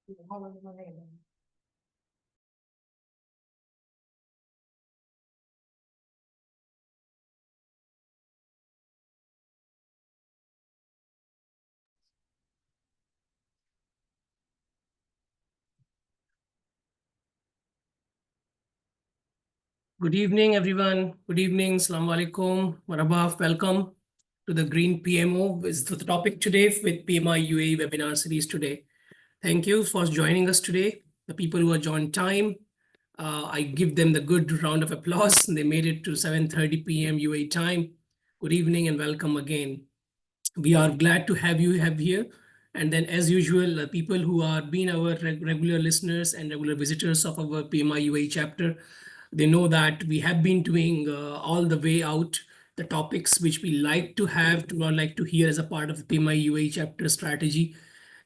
Good evening, everyone. Good evening. Assalamu alaikum. Marabaf. Welcome to the Green PMO. Is the topic today with PMI UAE webinar series today. Thank you for joining us today. The people who are joined time, I give them the good round of applause. They made it to 7:30 p.m. UAE time. Good evening and welcome again. We are glad to have you here. And then, as usual, people who are being our regular listeners and regular visitors of our PMI UAE chapter, they know that we have been doing all the way out the topics which we like to have to or like to hear as a part of the PMI UAE chapter strategy.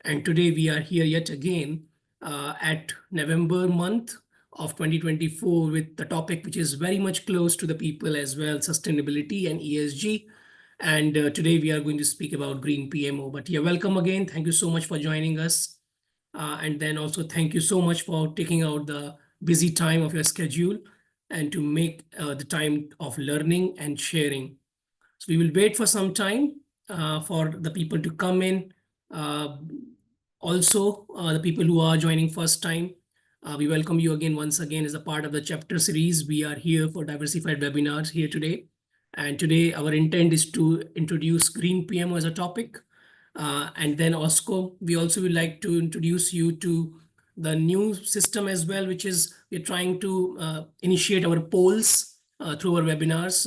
And today we are here yet again at November month of 2024 with the topic which is very much close to the people as well, sustainability and ESG. And today we are going to speak about Green PMO. But yeah, welcome again. Thank you so much for joining us. And then also thank you so much for taking out the busy time of your schedule and to make the time of learning and sharing. So we will wait for some time for the people to come in. Uh, Also, the people who are joining first time, we welcome you again once again as a part of the chapter series. We are here for diversified webinars here today. And today our intent is to introduce Green PMO as a topic. And then also, we also would like to introduce you to the new system as well, which is we're trying to initiate our polls through our webinars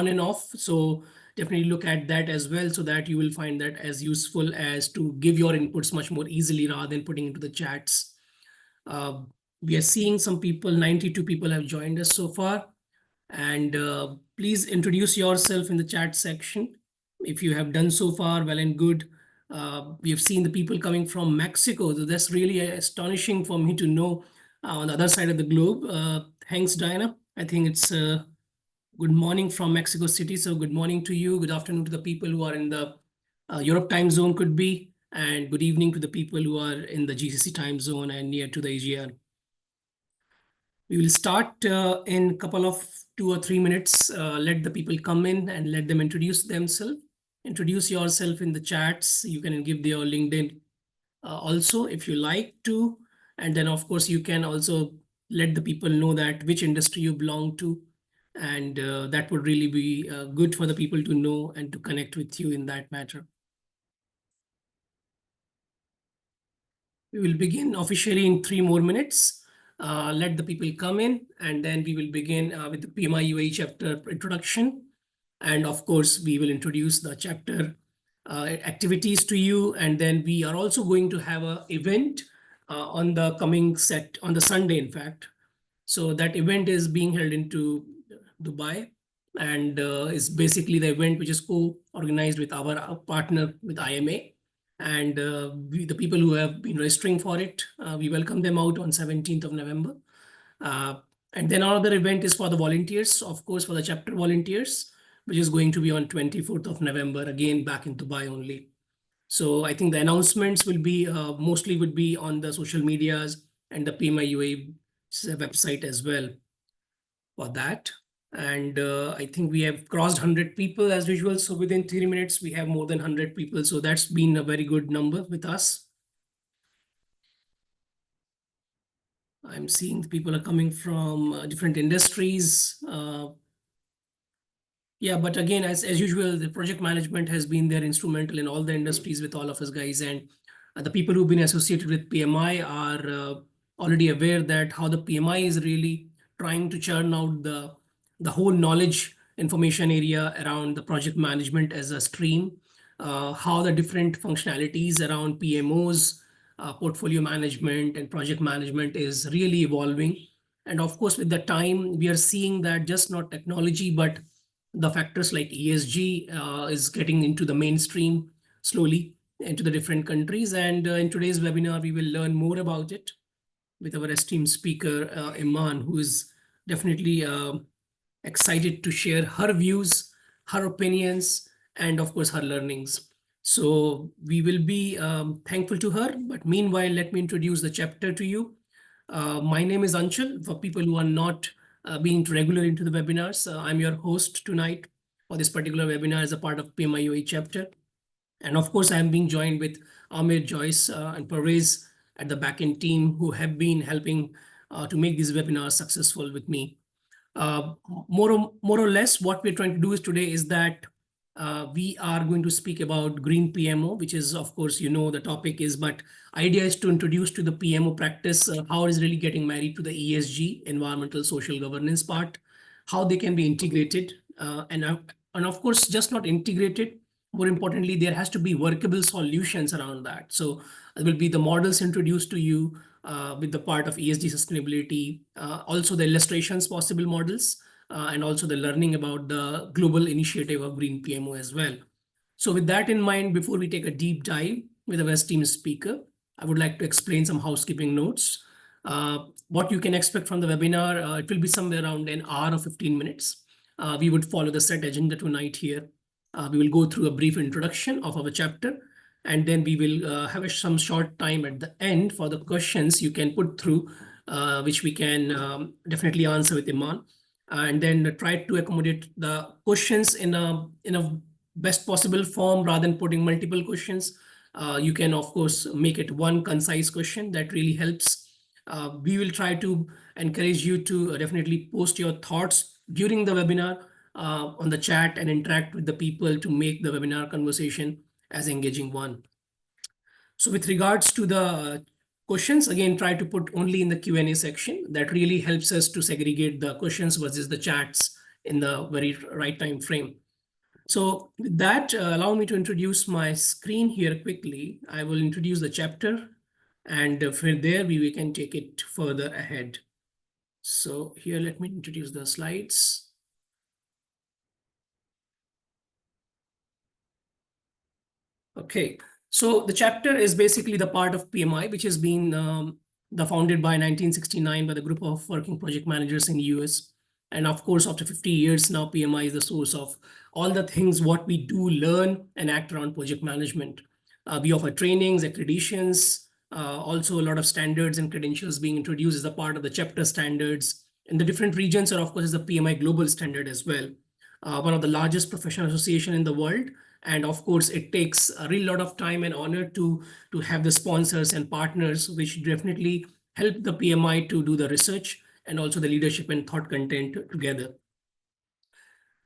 on and off. So definitely look at that as well so that you will find that as useful as to give your inputs much more easily rather than putting into the chats. We are seeing some people, 92 people have joined us so far. And please introduce yourself in the chat section. If you have done so far, well and good. We have seen the people coming from Mexico. So that's really astonishing for me to know on the other side of the globe. Thanks, Diana. I think it's good morning from Mexico City. So good morning to you. Good afternoon to the people who are in the Europe time zone could be. And good evening to the people who are in the GCC time zone and near to the AGR. We will start in a couple of 2 or 3 minutes. Let the people come in and let them introduce themselves. Introduce yourself in the chats. You can give their LinkedIn also if you like to. And then, of course, you can also let the people know that which industry you belong to. And that would really be good for the people to know and to connect with you in that matter. We will begin officially in 3 more minutes. Let the people come in, and then we will begin with the PMI UAE chapter introduction. And of course, we will introduce the chapter activities to you. And then we are also going to have an event on the coming set on the Sunday, in fact. So that event is being held into Dubai and is basically the event which is co-organized with our partner with IMA. And the people who have been registering for it, we welcome them out on 17th of November. And then another event is for the volunteers, of course, for the chapter volunteers, which is going to be on 24th of November, again, back in Dubai only. So I think the announcements will be mostly would be on the social medias and the PMI UAE website as well for that. And I think we have crossed 100 people as usual. So within 3 minutes, we have more than 100 people. So that's been a very good number with us. I'm seeing people are coming from different industries. Yeah, but again, as usual, the project management has been there instrumental in all the industries with all of us guys. And the people who've been associated with PMI are already aware that how the PMI is really trying to churn out the whole knowledge information area around the project management as a stream, how the different functionalities around PMOs, portfolio management and project management is really evolving. And of course, with the time, we are seeing that just not technology, but the factors like ESG is getting into the mainstream slowly into the different countries. And in today's webinar, we will learn more about it with our esteemed speaker, Eman, who is definitely excited to share her views, her opinions, and of course, her learnings. So we will be thankful to her. But meanwhile, let me introduce the chapter to you. My name is Anshul. For people who are not being regular into the webinars, I'm your host tonight for this particular webinar as a part of PMI chapter. And of course, I am being joined with Amir, Joyce, and Perez at the backend team who have been helping to make these webinars successful with me. More or less, what we're trying to do is today is that we are going to speak about Green PMO, which is, of course, the topic is, but idea is to introduce to the PMO practice how it is really getting married to the ESG, environmental social governance part, how they can be integrated, and of course, just not integrated. More importantly, there has to be workable solutions around that. So there will be the models introduced to you with the part of ESG sustainability, also the illustrations, possible models, and also the learning about the global initiative of Green PMO as well. So with that in mind, before we take a deep dive with our esteemed speaker, I would like to explain some housekeeping notes. What you can expect from the webinar, it will be somewhere around an hour or 15 minutes. We would follow the set agenda tonight here. We will go through a brief introduction of our chapter, and then we will have some short time at the end for the questions you can put through, which we can definitely answer with Eman, and then try to accommodate the questions in a best possible form rather than putting multiple questions. You can, of course, make it one concise question that really helps. We will try to encourage you to definitely post your thoughts during the webinar on the chat and interact with the people to make the webinar conversation as engaging one. So with regards to the questions, again, try to put only in the Q&A section. That really helps us to segregate the questions versus the chats in the very right time frame. So with that, allow me to introduce my screen here quickly. I will introduce the chapter, and from there we can take it further ahead. So here, let me introduce the slides. Okay, so the chapter is basically the part of PMI, which has been founded by 1969 by the group of working project managers in the US. And of course, after 50 years now, PMI is the source of all the things what we do learn and act around project management. We offer trainings, accreditations, also a lot of standards and credentials being introduced as a part of the chapter standards in the different regions, and of course, is the PMI global standard as well. One of the largest professional association in the world. And of course, it takes a real lot of time and honor to have the sponsors and partners, which definitely help the PMI to do the research and also the leadership and thought content together.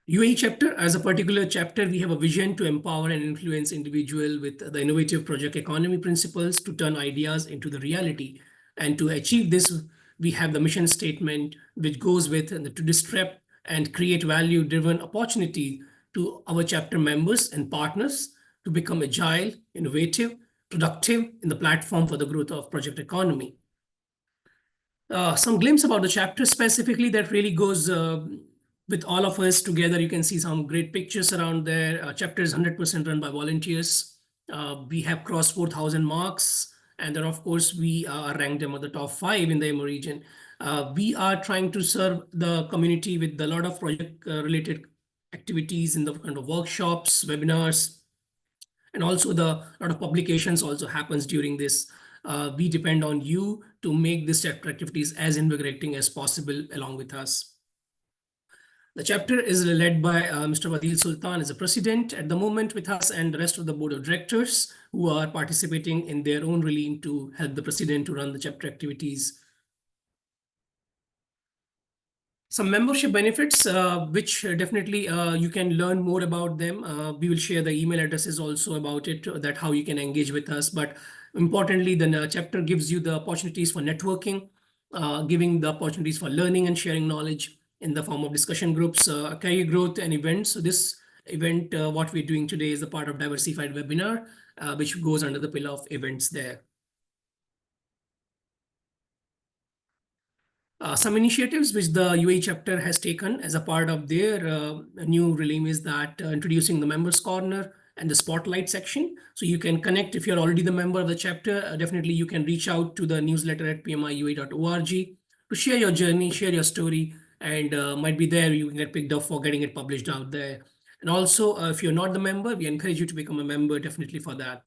UAE chapter, as a particular chapter, we have a vision to empower and influence individual with the innovative project economy principles to turn ideas into the reality. And to achieve this, we have the mission statement, which goes with to disrupt and create value-driven opportunity to our chapter members and partners to become agile, innovative, productive in the platform for the growth of project economy. Some glimpse about the chapter specifically that really goes with all of us together. You can see some great pictures around there. Chapter is 100% run by volunteers. We have crossed 4,000 marks. And then, of course, we are ranked among the top 5 in the EMO region. We are trying to serve the community with a lot of project-related activities in the kind of workshops, webinars, and also the lot of publications also happens during this. We depend on you to make this chapter activities as invigorating as possible along with us. The chapter is led by Mr. Wadil Sultan as a president at the moment with us, and the rest of the board of directors who are participating in their own realm to help the president to run the chapter activities. Some membership benefits, which definitely you can learn more about them. We will share the email addresses also about it, that how you can engage with us. But importantly, the chapter gives you the opportunities for networking, giving the opportunities for learning and sharing knowledge in the form of discussion groups, career growth and events. So this event, what we're doing today is a part of diversified webinar, which goes under the pillar of events there. Some initiatives which the UAE chapter has taken as a part of their new release is that introducing the members corner and the spotlight section. So you can connect if you're already the member of the chapter. Definitely you can reach out to the newsletter at pmiua.org to share your journey, share your story, and might be there you can get picked up for getting it published out there. And also, if you're not the member, we encourage you to become a member definitely for that.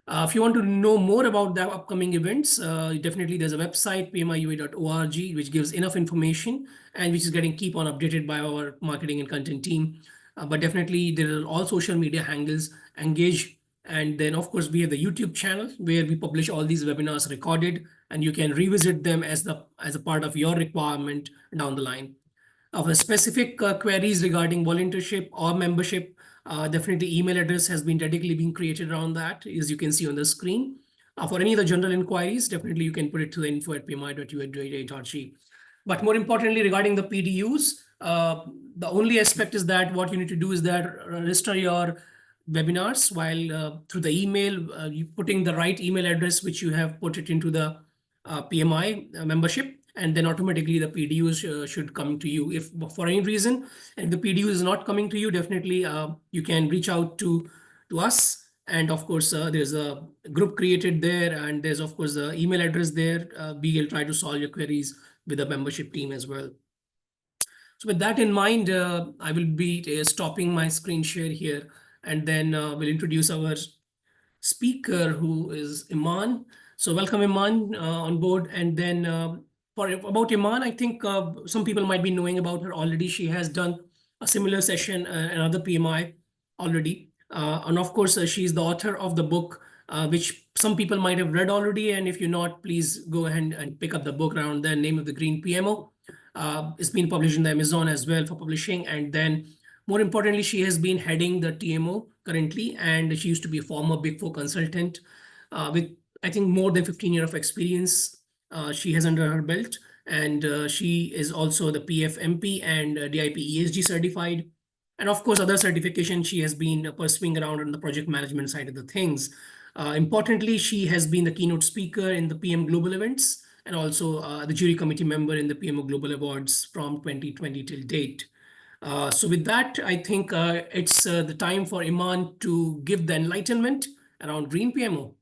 If you want to know more about the upcoming events, definitely there's a website, pmiua.org, which gives enough information and which is getting keep on updated by our marketing and content team. But definitely there are all social media handles, engage. And then, of course, we have the YouTube channel where we publish all these webinars recorded, and you can revisit them as a part of your requirement down the line. Of a specific queries regarding volunteership or membership, definitely email address has been dedicatedly being created around that, as you can see on the screen. For any of the general inquiries, definitely you can put it to the info@pmi.ua.org. But more importantly, regarding the PDUs, the only aspect is that what you need to do is that register your webinars while through the email, you putting the right email address which you have put it into the PMI membership, and then automatically the PDUs should come to you. If for any reason, and the PDU is not coming to you, definitely you can reach out to us. And of course, there's a group created there, and there's of course the email address there. We will try to solve your queries with the membership team as well. So with that in mind, I will be stopping my screen share here, and then we'll introduce our speaker, who is Eman. So welcome, Eman, on board. And then for about Eman, I think some people might be knowing about her already. She has done a similar session, another PMI already. And of course, she's the author of the book, which some people might have read already. And if you're not, please go ahead and pick up the book around the name of the Green PMO. It's been published in the Amazon as well for publishing. And then more importantly, she has been heading the TMO currently, and she used to be a former Big Four consultant with, I think, more than 15 years of experience she has under her belt. And she is also the PFMP and DIP ESG certified. And of course, other certification she has been pursuing around on the project management side of the things. Importantly, she has been the keynote speaker in the PM Global events and also the jury committee member in the PMO Global Awards from 2020 till date. So with that, I think it's the time for Eman to give the enlightenment around Green PMO.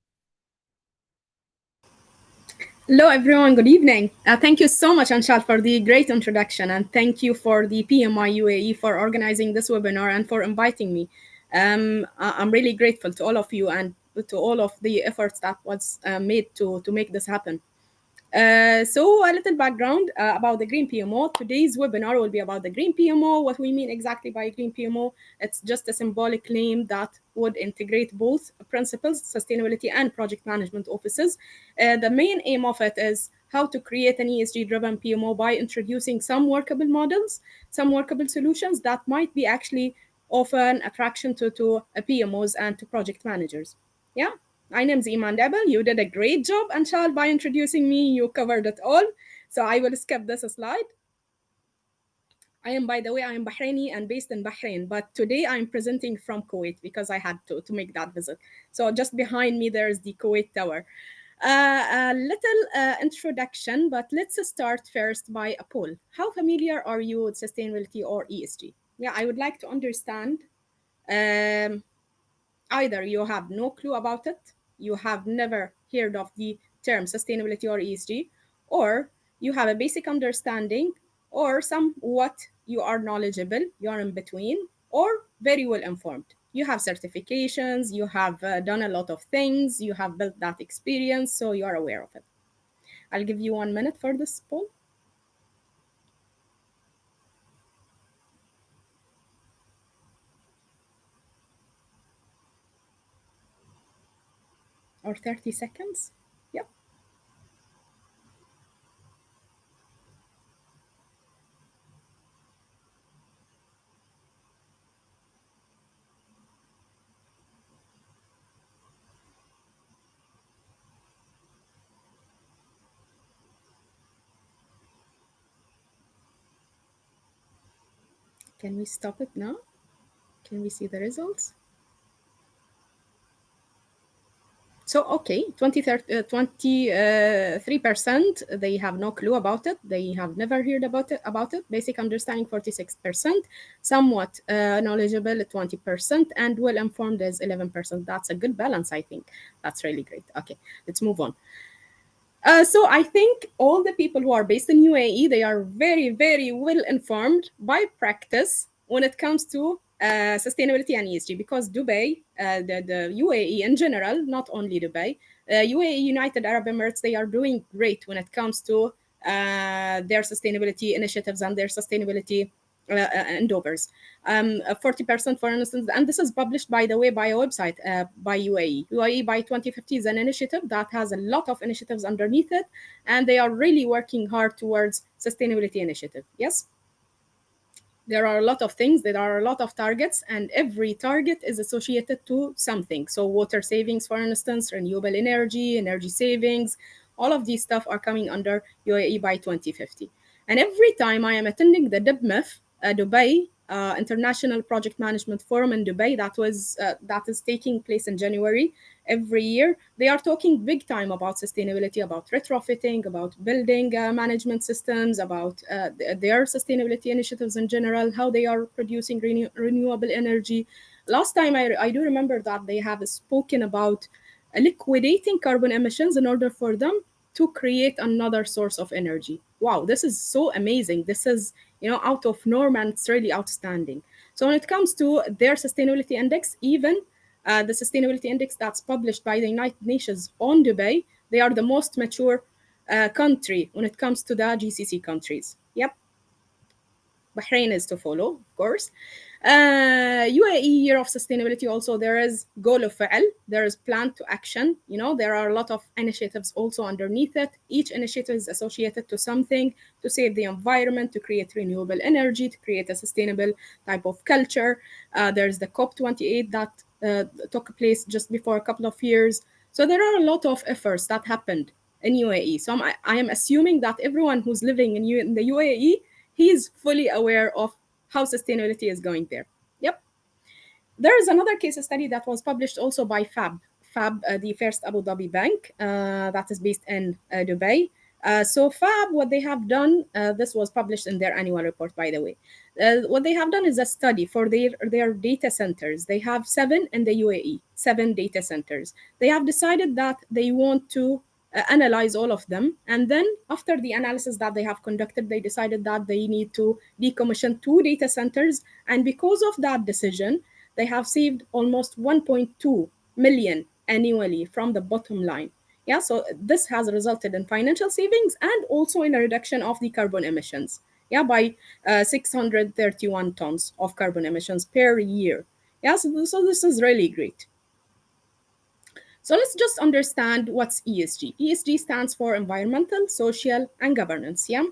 Hello, everyone. Good evening. Thank you so much, Anshal, for the great introduction. And thank you for the PMI UAE for organizing this webinar and for inviting me. I'm really grateful to all of you and to all of the efforts that was made to make this happen. So a little background about the Green PMO. Today's webinar will be about the Green PMO, what we mean exactly by Green PMO. It's just a symbolic name that would integrate both principles, sustainability and project management offices. The main aim of it is how to create an ESG-driven PMO by introducing some workable models, some workable solutions that might be actually of an attraction to PMOs and to project managers. Yeah. My name is Eman Deabil. You did a great job, Anshal, by introducing me. You covered it all. So I will skip this slide. By the way, I am Bahraini and based in Bahrain, but today I'm presenting from Kuwait because I had to make that visit. So just behind me, there's the Kuwait Tower. A little introduction, but let's start first by a poll. How familiar are you with sustainability or ESG? Yeah, I would like to understand. Either you have no clue about it, you have never heard of the term sustainability or ESG, or you have a basic understanding, or somewhat you are knowledgeable, you are in between, or very well informed. You have certifications, you have done a lot of things, you have built that experience, so you are aware of it. I'll give you 1 minute for this poll. Or 30 seconds. Yep. Can we stop it now? Can we see the results? So, okay, 23%, they have no clue about it. They have never heard about it. Basic understanding, 46%, somewhat knowledgeable, 20%, and well-informed is 11%. That's a good balance, I think. That's really great. Okay, let's move on. So I think all the people who are based in UAE, they are very, very well informed by practice when it comes to sustainability and ESG, because Dubai, the UAE in general, not only Dubai, UAE, United Arab Emirates, they are doing great when it comes to their sustainability initiatives and their sustainability endeavors. 40%, for instance, and this is published, by the way, by a website by UAE. UAE by 2050 is an initiative that has a lot of initiatives underneath it, and they are really working hard towards sustainability initiative. Yes, there are a lot of things, there are a lot of targets, and every target is associated to something. So water savings, for instance, renewable energy, energy savings, all of these stuff are coming under UAE by 2050. And every time I am attending the DIBMIF, Dubai International Project Management Forum in Dubai, that is taking place in January every year, they are talking big time about sustainability, about retrofitting, about building management systems, about their sustainability initiatives in general, how they are producing renewable energy. Last time I do remember that they have spoken about liquidating carbon emissions in order for them to create another source of energy. Wow, this is so amazing. This is, out of norm, and it's really outstanding. So when it comes to their sustainability index, even the sustainability index that's published by the United Nations on Dubai, they are the most mature country when it comes to the GCC countries. Yep, Bahrain is to follow, of course. UAE Year of Sustainability also, there is goal of fa'al, there is plan to action. There are a lot of initiatives also underneath it. Each initiative is associated to something, to save the environment, to create renewable energy, to create a sustainable type of culture. There's the COP28 that took place just before a couple of years. So there are a lot of efforts that happened in UAE. So I am assuming that everyone who's living in the UAE, he is fully aware of how sustainability is going there. Yep. There is another case study that was published also by FAB, the first Abu Dhabi bank that is based in Dubai. So FAB, what they have done, this was published in their annual report, by the way. What they have done is a study for their data centers. They have 7 in the UAE, 7 data centers. They have decided that they want to analyze all of them. And then after the analysis that they have conducted, they decided that they need to decommission 2 data centers. And because of that decision, they have saved almost 1.2 million annually from the bottom line. Yeah, so this has resulted in financial savings and also in a reduction of the carbon emissions. Yeah, by 631 tons of carbon emissions per year. Yeah, so this is really great. So let's just understand what's ESG. ESG stands for environmental, social, and governance. Yeah.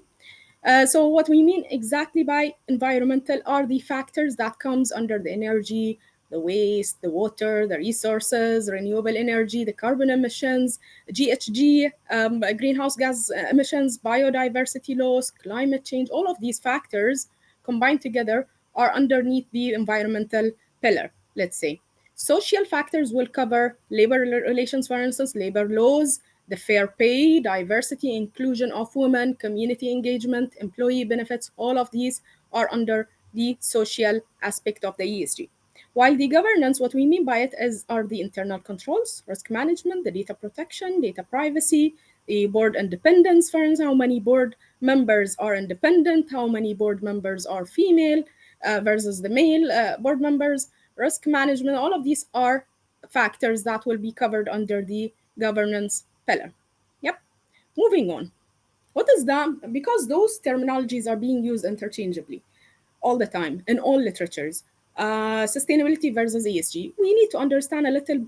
So what we mean exactly by environmental are the factors that comes under the energy, the waste, the water, the resources, renewable energy, the carbon emissions, GHG, greenhouse gas emissions, biodiversity loss, climate change. All of these factors combined together are underneath the environmental pillar, let's say. Social factors will cover labor relations, for instance, labor laws, the fair pay, diversity, inclusion of women, community engagement, employee benefits. All of these are under the social aspect of the ESG. While the governance, what we mean by it are the internal controls, risk management, the data protection, data privacy, the board independence, for instance, how many board members are independent, how many board members are female versus the male board members, risk management. All of these are factors that will be covered under the governance pillar. Yep. Moving on. What is that? Because those terminologies are being used interchangeably all the time in all literatures. Sustainability versus ESG. We need to understand a little,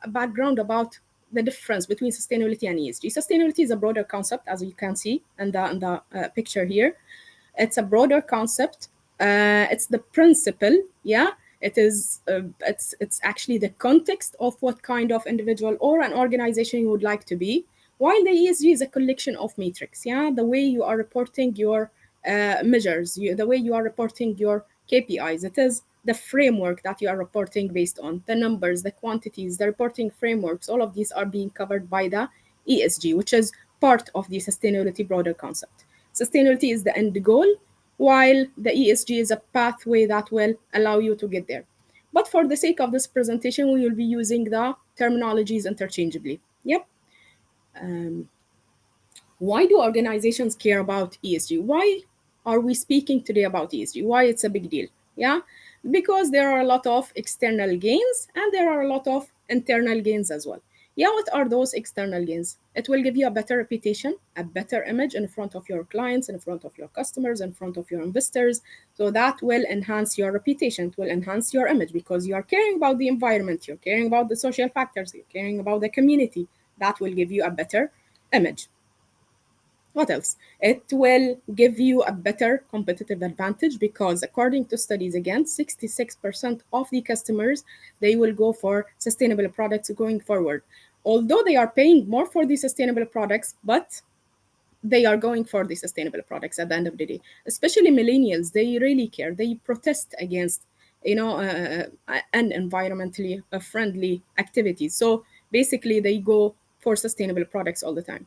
background about the difference between sustainability and ESG. Sustainability is a broader concept, as you can see in the picture here. It's a broader concept. It's the principle, yeah. It's actually the context of what kind of individual or an organization you would like to be. While the ESG is a collection of metrics, yeah, the way you are reporting your measures, the way you are reporting your KPIs. It is the framework that you are reporting based on, the numbers, the quantities, the reporting frameworks. All of these are being covered by the ESG, which is part of the sustainability broader concept. Sustainability is the end goal, while the ESG is a pathway that will allow you to get there. But for the sake of this presentation, we will be using the terminologies interchangeably. Yep. Why do organizations care about ESG? Why are we speaking today about ESG? Why it's a big deal? Yeah, because there are a lot of external gains and there are a lot of internal gains as well. Yeah, what are those external gains? It will give you a better reputation, a better image in front of your clients, in front of your customers, in front of your investors. So that will enhance your reputation, it will enhance your image because you are caring about the environment, you're caring about the social factors, you're caring about the community. That will give you a better image. What else? It will give you a better competitive advantage because according to studies, again, 66% of the customers, they will go for sustainable products going forward. Although they are paying more for the sustainable products, but they are going for the sustainable products at the end of the day. Especially millennials, they really care. They protest against, environmentally friendly activities. So basically, they go for sustainable products all the time.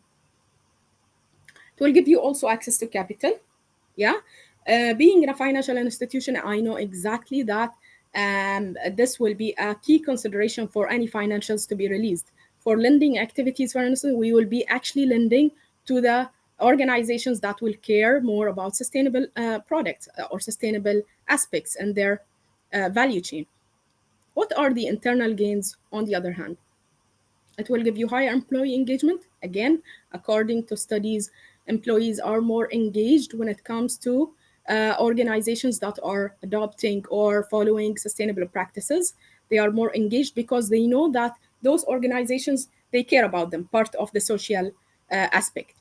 It will give you also access to capital. Yeah. Being in a financial institution, I know exactly that this will be a key consideration for any financials to be released. For lending activities, for instance, we will be actually lending to the organizations that will care more about sustainable products or sustainable aspects in their value chain. What are the internal gains, on the other hand? It will give you higher employee engagement. Again, according to studies, employees are more engaged when it comes to organizations that are adopting or following sustainable practices. They are more engaged because they know that those organizations, they care about them, part of the social aspect.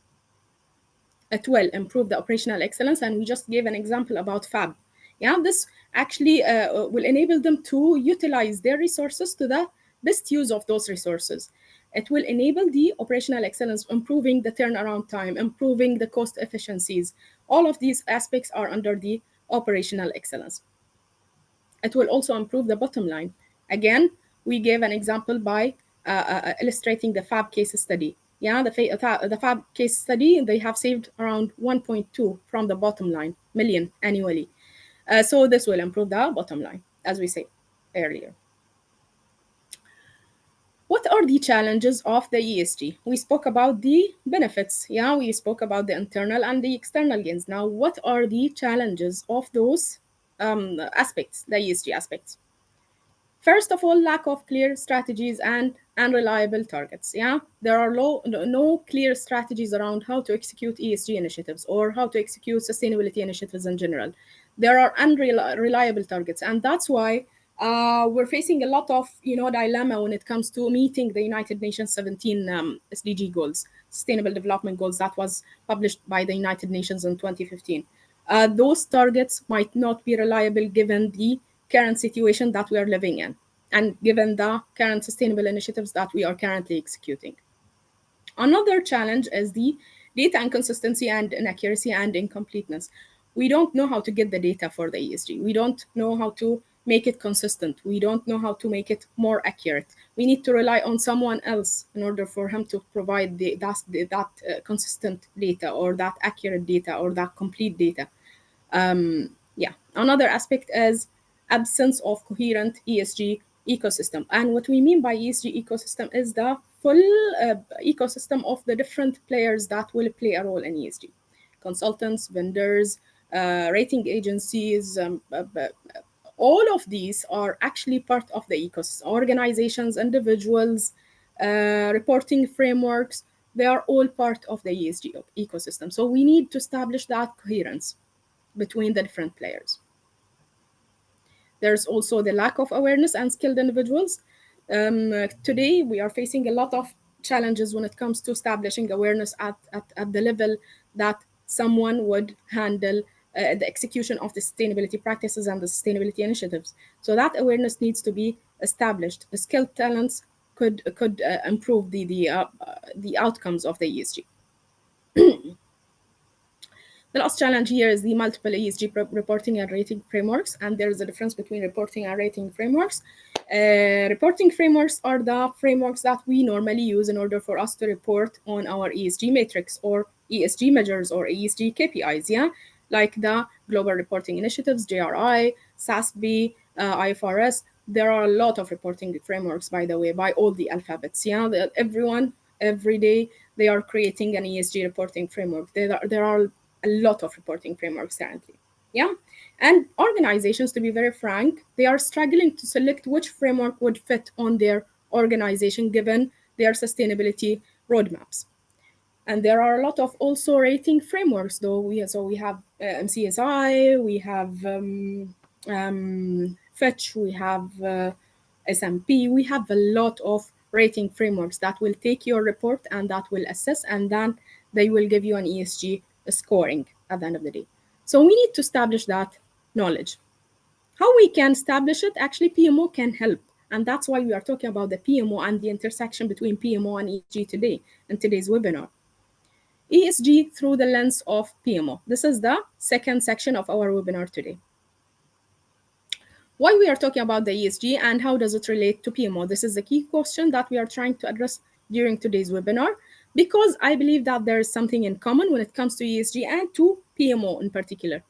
It will improve the operational excellence, and we just gave an example about fab. Yeah, this actually will enable them to utilize their resources to the best use of those resources. It will enable the operational excellence, improving the turnaround time, improving the cost efficiencies. All of these aspects are under the operational excellence. It will also improve the bottom line. Again, we gave an example by illustrating the fab case study. Yeah, the fab case study, they have saved around 1.2 from the bottom line million annually. So this will improve the bottom line, as we said earlier. What are the challenges of the ESG? We spoke about the benefits. Yeah, we spoke about the internal and the external gains. Now, what are the challenges of those aspects, the ESG aspects? First of all, lack of clear strategies and unreliable targets. Yeah, there are no clear strategies around how to execute ESG initiatives or how to execute sustainability initiatives in general. There are unreliable targets, and that's why we're facing a lot of dilemma when it comes to meeting the United Nations 17 SDG goals, Sustainable Development Goals, that was published by the United Nations in 2015. Those targets might not be reliable given the current situation that we are living in and given the current sustainable initiatives that we are currently executing. Another challenge is the data inconsistency and inaccuracy and incompleteness. We don't know how to get the data for the ESG. We don't know how to make it consistent. We don't know how to make it more accurate. We need to rely on someone else in order for him to provide that consistent data or that accurate data or that complete data. Yeah, another aspect is absence of coherent ESG ecosystem. And what we mean by ESG ecosystem is the full ecosystem of the different players that will play a role in ESG. Consultants, vendors, rating agencies, all of these are actually part of the ecosystem. Organizations, individuals, reporting frameworks, they are all part of the ESG ecosystem. So we need to establish that coherence between the different players. There's also the lack of awareness and skilled individuals. Today, we are facing a lot of challenges when it comes to establishing awareness at the level that someone would handle the execution of the sustainability practices and the sustainability initiatives. So that awareness needs to be established. The skilled talents could improve the outcomes of the ESG. The last challenge here is the multiple ESG reporting and rating frameworks, and there is a difference between reporting and rating frameworks. Reporting frameworks are the frameworks that we normally use in order for us to report on our ESG metrics or ESG measures or ESG KPIs, yeah? Like the Global Reporting Initiatives, GRI, SASB, IFRS. There are a lot of reporting frameworks, by the way, by all the alphabets, yeah? Everyone, every day, they are creating an ESG reporting framework. There are a lot of reporting frameworks currently. Yeah. And organizations, to be very frank, they are struggling to select which framework would fit on their organization given their sustainability roadmaps. And there are a lot of also rating frameworks, though. We have MCSI, we have Fitch, we have SMP. We have a lot of rating frameworks that will take your report and that will assess, and then they will give you an ESG scoring at the end of the day. So we need to establish that knowledge. How we can establish it? Actually, PMO can help. And that's why we are talking about the PMO and the intersection between PMO and ESG today in today's webinar. ESG through the lens of PMO. This is the second section of our webinar today. Why we are talking about the ESG and how does it relate to PMO? This is the key question that we are trying to address during today's webinar, because I believe that there is something in common when it comes to ESG and to PMO in particular.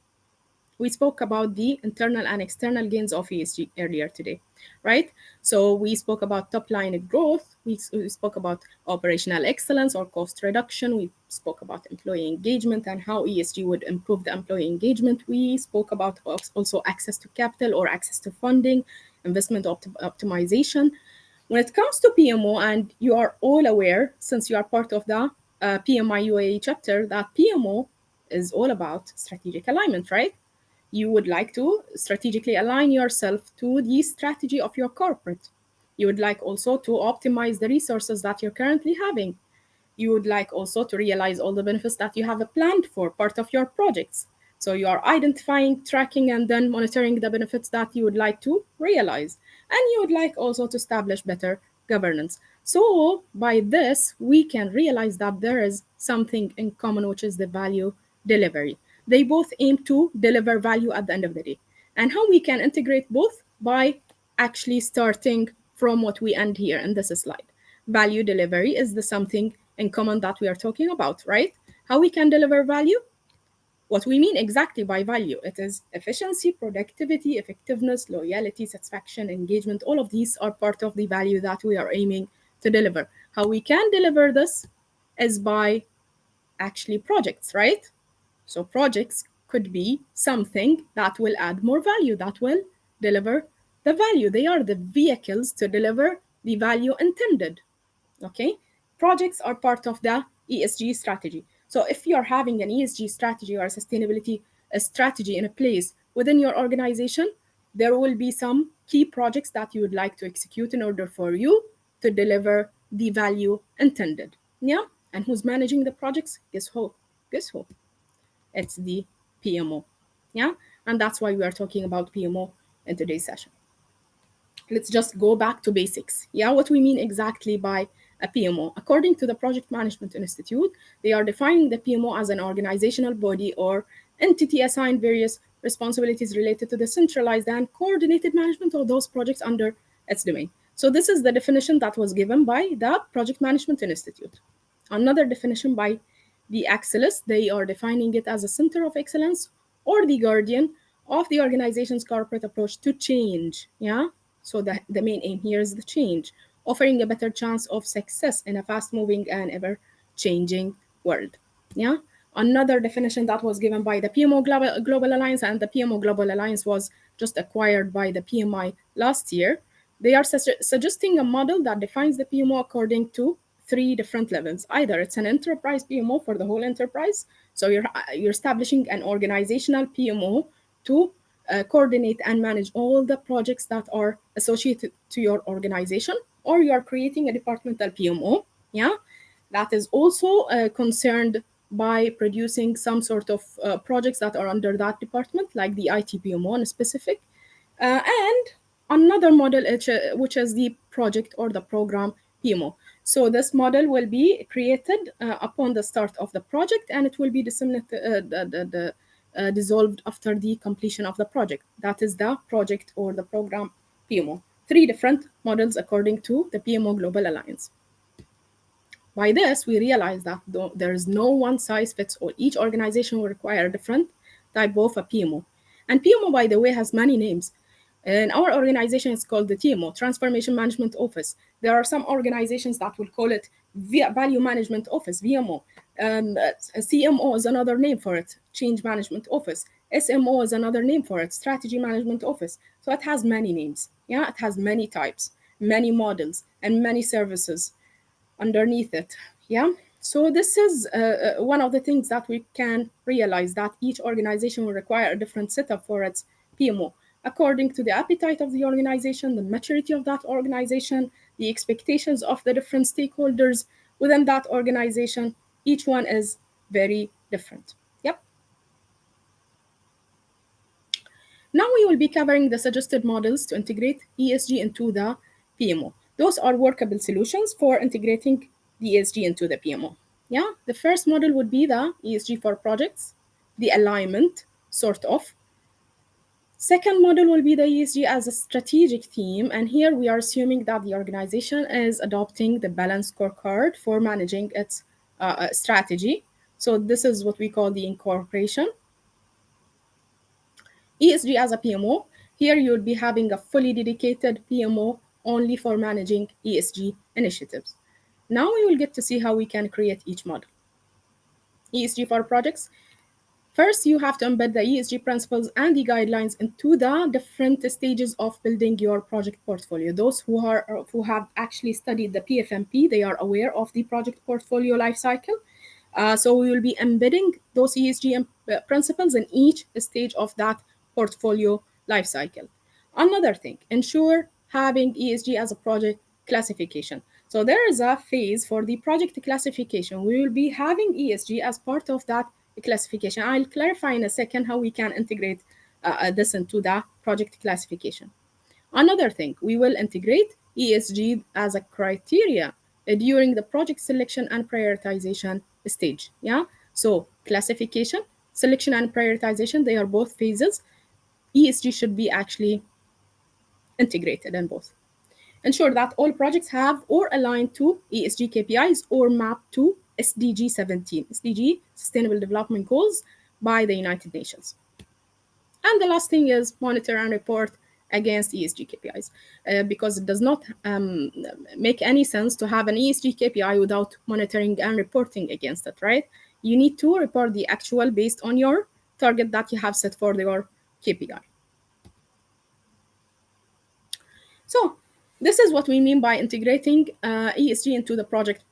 We spoke about the internal and external gains of ESG earlier today, right? So we spoke about top line growth. We spoke about operational excellence or cost reduction. We spoke about employee engagement and how ESG would improve the employee engagement. We spoke about also access to capital or access to funding, investment optimization. When it comes to PMO, and you are all aware, since you are part of the PMI UAE chapter, that PMO is all about strategic alignment, right? You would like to strategically align yourself to the strategy of your corporate. You would like also to optimize the resources that you're currently having. You would like also to realize all the benefits that you have planned for part of your projects. So you are identifying, tracking, and then monitoring the benefits that you would like to realize. And you would like also to establish better governance. So by this, we can realize that there is something in common, which is the value delivery. They both aim to deliver value at the end of the day. And how we can integrate both? By actually starting from what we end here in this slide. Value delivery is the something in common that we are talking about, right? How we can deliver value? What we mean exactly by value, it is efficiency, productivity, effectiveness, loyalty, satisfaction, engagement. All of these are part of the value that we are aiming to deliver. How we can deliver this is by actually projects, right? So projects could be something that will add more value, that will deliver the value. They are the vehicles to deliver the value intended. Okay, projects are part of the ESG strategy. So if you're having an ESG strategy or a sustainability strategy in a place within your organization, there will be some key projects that you would like to execute in order for you to deliver the value intended. Yeah, and who's managing the projects? Guess who? Guess who? It's the PMO. Yeah, and that's why we are talking about PMO in today's session. Let's just go back to basics. Yeah, what we mean exactly by a PMO. According to the Project Management Institute, they are defining the PMO as an organizational body or entity assigned various responsibilities related to the centralized and coordinated management of those projects under its domain. So this is the definition that was given by the Project Management Institute. Another definition by the Axelis, they are defining it as a center of excellence or the guardian of the organization's corporate approach to change. Yeah, so the main aim here is the change, offering a better chance of success in a fast-moving and ever-changing world. Yeah. Another definition that was given by the PMO Global Alliance, and the PMO Global Alliance was just acquired by the PMI last year. They are suggesting a model that defines the PMO according to three different levels. Either it's an enterprise PMO for the whole enterprise, so you're establishing an organizational PMO to coordinate and manage all the projects that are associated to your organization, or you are creating a departmental PMO, yeah, that is also concerned by producing some sort of projects that are under that department, like the IT PMO in specific, and another model which is the project or the program PMO. So this model will be created upon the start of the project, and it will be disseminated, dissolved after the completion of the project. That is the project or the program PMO. Three different models according to the PMO Global Alliance. By this, we realize that there is no one size fits all. Each organization will require a different type of a PMO. And PMO, by the way, has many names. In our organization, it's called the TMO, Transformation Management Office. There are some organizations that will call it Value Management Office, VMO. CMO is another name for it, Change Management Office. SMO is another name for it, Strategy Management Office. So it has many names. Yeah, it has many types, many models, and many services underneath it. Yeah. So this is one of the things that we can realize, that each organization will require a different setup for its PMO according to the appetite of the organization, the maturity of that organization, the expectations of the different stakeholders within that organization. Each one is very different. Yep. Now we will be covering the suggested models to integrate ESG into the PMO. Those are workable solutions for integrating the ESG into the PMO. Yeah, the first model would be the ESG for projects, the alignment, sort of. Second model will be the ESG as a strategic theme, and here we are assuming that the organization is adopting the balanced scorecard for managing its strategy. So this is what we call the incorporation. ESG as a PMO, here you would be having a fully dedicated PMO only for managing ESG initiatives. Now we will get to see how we can create each model. ESG for projects. First, you have to embed the ESG principles and the guidelines into the different stages of building your project portfolio. Those who have actually studied the PFMP, they are aware of the project portfolio lifecycle. So we will be embedding those ESG principles in each stage of that portfolio lifecycle. Another thing, ensure having ESG as a project classification. So there is a phase for the project classification. We will be having ESG as part of that classification. I'll clarify in a second how we can integrate this into the project classification. Another thing, we will integrate ESG as a criteria during the project selection and prioritization stage. Yeah. So classification, selection, and prioritization, they are both phases. ESG should be actually integrated in both. Ensure that all projects have or align to ESG KPIs or map to SDG 17, SDG, Sustainable Development Goals by the United Nations. And the last thing is monitor and report against ESG KPIs, because it does not make any sense to have an ESG KPI without monitoring and reporting against it, right? You need to report the actual based on your target that you have set for your KPI. So this is what we mean by integrating ESG into the project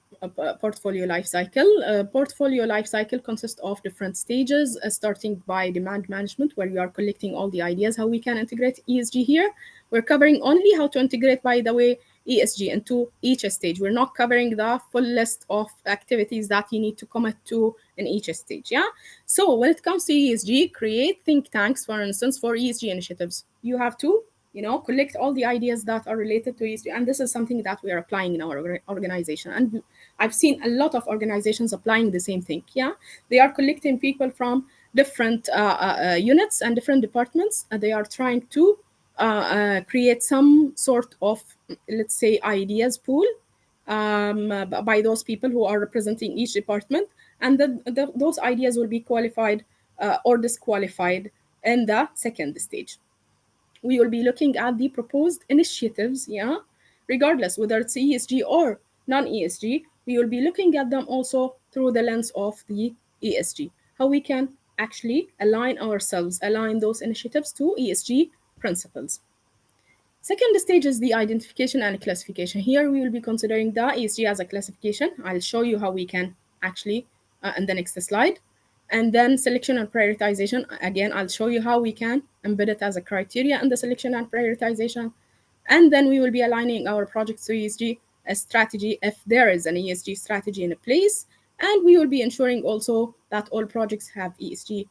portfolio lifecycle. Portfolio lifecycle consists of different stages, starting by demand management, where you are collecting all the ideas how we can integrate ESG here. We're covering only how to integrate, by the way, ESG into each stage. We're not covering the full list of activities that you need to commit to in each stage. Yeah. So when it comes to ESG, create think tanks, for instance, for ESG initiatives. You have to collect all the ideas that are related to ESG. And this is something that we are applying in our organization. And I've seen a lot of organizations applying the same thing. Yeah, they are collecting people from different units and different departments. They are trying to create some sort of, let's say, ideas pool by those people who are representing each department. And those ideas will be qualified or disqualified in the second stage. We will be looking at the proposed initiatives, yeah, regardless whether it's ESG or non-ESG. We will be looking at them also through the lens of the ESG, how we can actually align those initiatives to ESG principles. Second stage is the identification and classification. Here we will be considering the ESG as a classification. I'll show you how we can actually in the next slide. And then selection and prioritization. Again, I'll show you how we can embed it as a criteria in the selection and prioritization. And then we will be aligning our projects to ESG strategy if there is an ESG strategy in place. And we will be ensuring also that all projects have ESG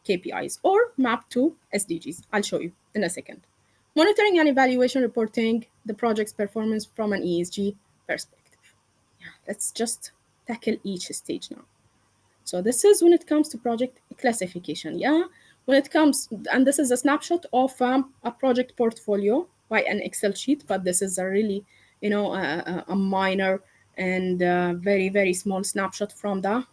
KPIs or map to SDGs. I'll show you in a second. Monitoring and evaluation, reporting the project's performance from an ESG perspective. Yeah, let's just tackle each stage now. So this is when it comes to project classification. Yeah, when it comes, and this is a snapshot of a project portfolio by an Excel sheet, but this is a really, a minor and very, very small snapshot from the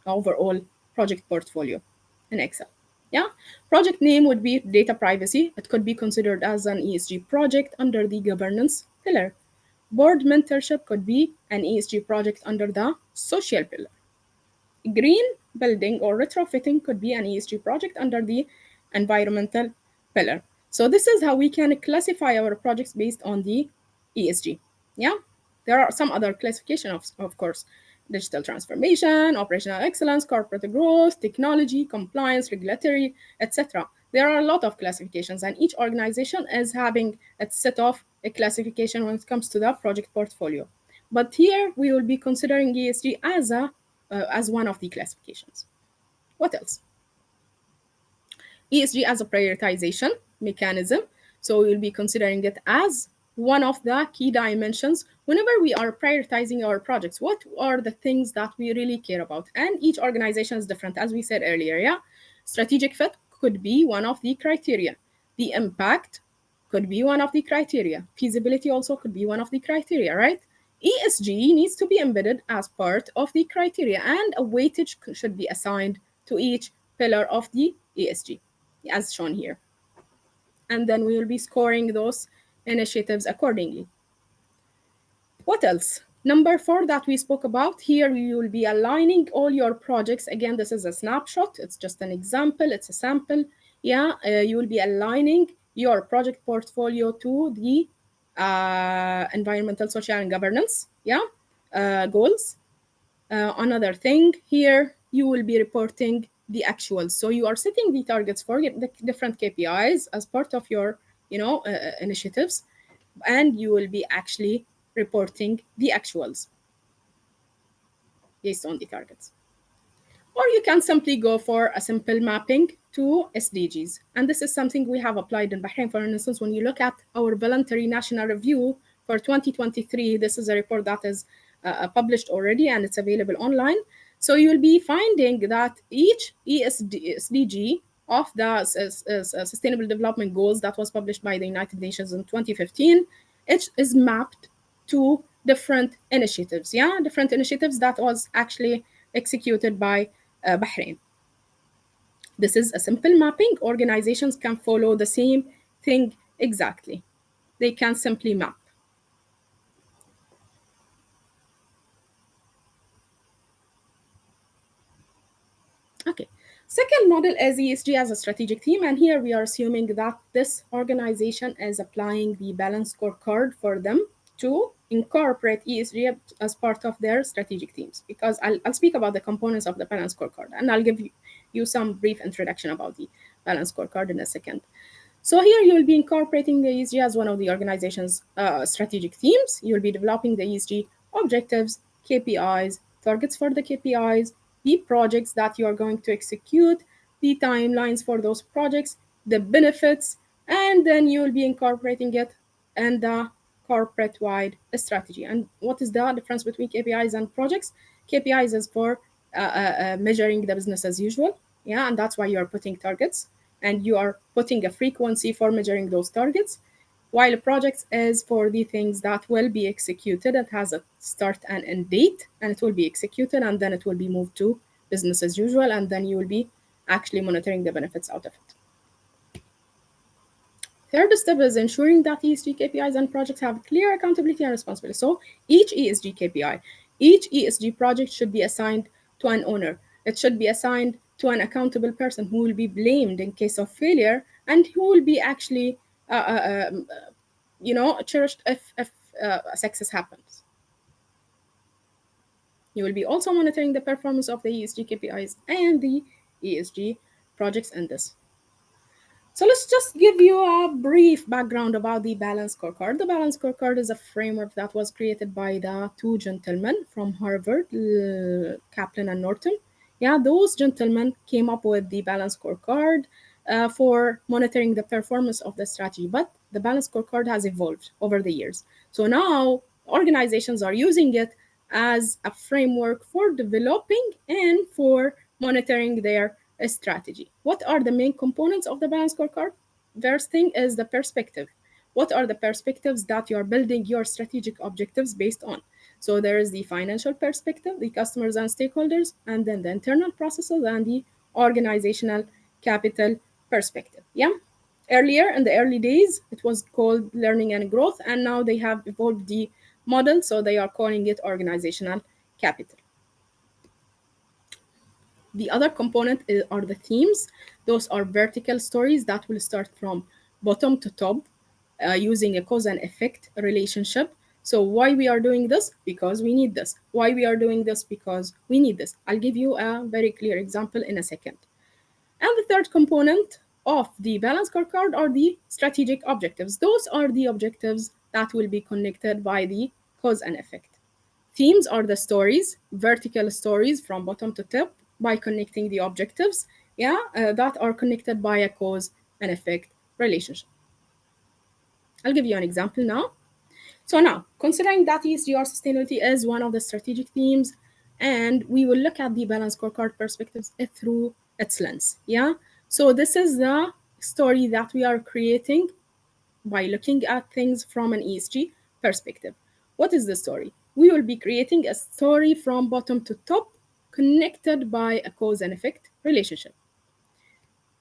overall project portfolio in Excel. Yeah, project name would be data privacy. It could be considered as an ESG project under the governance pillar. Board mentorship could be an ESG project under the social pillar. Green building or retrofitting could be an ESG project under the environmental pillar. So this is how we can classify our projects based on the ESG. Yeah, there are some other classification of course: digital transformation, operational excellence, corporate growth, technology, compliance, regulatory, etc. There are a lot of classifications, and each organization is having a set of a classification when it comes to the project portfolio. But here we will be considering ESG as one of the classifications. What else? ESG as a prioritization mechanism. So we'll be considering it as one of the key dimensions whenever we are prioritizing our projects. What are the things that we really care about? And each organization is different, as we said earlier. Yeah, strategic fit could be one of the criteria. The impact could be one of the criteria. Feasibility also could be one of the criteria, right? ESG needs to be embedded as part of the criteria, and a weightage should be assigned to each pillar of the ESG, as shown here. And then we will be scoring those initiatives accordingly. What else? Number 4 that we spoke about here, you will be aligning all your projects. Again, this is a snapshot. It's just an example. It's a sample. Yeah, you will be aligning your project portfolio to the environmental, social, and governance. Yeah, goals. Another thing here, you will be reporting the actuals. So you are setting the targets for the different KPIs as part of your, initiatives, and you will be actually reporting the actuals based on the targets. Or you can simply go for a simple mapping to SDGs. And this is something we have applied in Bahrain. For instance, when you look at our voluntary national review for 2023, this is a report that is published already and it's available online. So you'll be finding that each SDG of the Sustainable Development Goals that was published by the United Nations in 2015, it is mapped to different initiatives. Yeah, different initiatives that was actually executed by Bahrain. This is a simple mapping. Organizations can follow the same thing exactly. They can simply map. Okay. Second model is ESG as a strategic theme, and here we are assuming that this organization is applying the balance scorecard for them to incorporate ESG as part of their strategic themes. Because I'll speak about the components of the balance scorecard, and I'll give you some brief introduction about the balance scorecard in a second. So here you will be incorporating the ESG as one of the organization's strategic themes. You will be developing the ESG objectives, KPIs, targets for the KPIs, the projects that you are going to execute, the timelines for those projects, the benefits, and then you will be incorporating it in the corporate-wide strategy. And what is the difference between KPIs and projects? KPIs is for measuring the business as usual, yeah, and that's why you are putting targets and you are putting a frequency for measuring those targets, while projects is for the things that will be executed. It has a start and end date, and it will be executed, and then it will be moved to business as usual, and then you will be actually monitoring the benefits out of it. Third step is ensuring that ESG KPIs and projects have clear accountability and responsibility. So each ESG KPI, each ESG project should be assigned to an owner. It should be assigned to an accountable person who will be blamed in case of failure and who will be actually, cherished if success happens. You will be also monitoring the performance of the ESG KPIs and the ESG projects in this. So let's just give you a brief background about the Balance Scorecard. The Balance Scorecard is a framework that was created by the two gentlemen from Harvard, Kaplan and Norton. Yeah, those gentlemen came up with the Balance Scorecard for monitoring the performance of the strategy. But the Balance Scorecard has evolved over the years. So now organizations are using it as a framework for developing and for monitoring their strategy. What are the main components of the balance scorecard? First thing is the perspective. What are the perspectives that you are building your strategic objectives based on? So there is the financial perspective, the customers and stakeholders, and then the internal processes and the organizational capital perspective. Yeah. Earlier in the early days, it was called learning and growth, and now they have evolved the model, so they are calling it organizational capital. The other component are the themes. Those are vertical stories that will start from bottom to top using a cause and effect relationship. So why we are doing this? Because we need this. Why we are doing this? Because we need this. I'll give you a very clear example in a second. And the third component of the balance scorecard are the strategic objectives. Those are the objectives that will be connected by the cause and effect. Themes are the stories, vertical stories from bottom to top by connecting the objectives, that are connected by a cause and effect relationship. I'll give you an example now. So now, considering that ESG or sustainability is one of the strategic themes, and we will look at the balance scorecard perspectives through its lens. Yeah. So this is the story that we are creating by looking at things from an ESG perspective. What is the story? We will be creating a story from bottom to top, connected by a cause and effect relationship.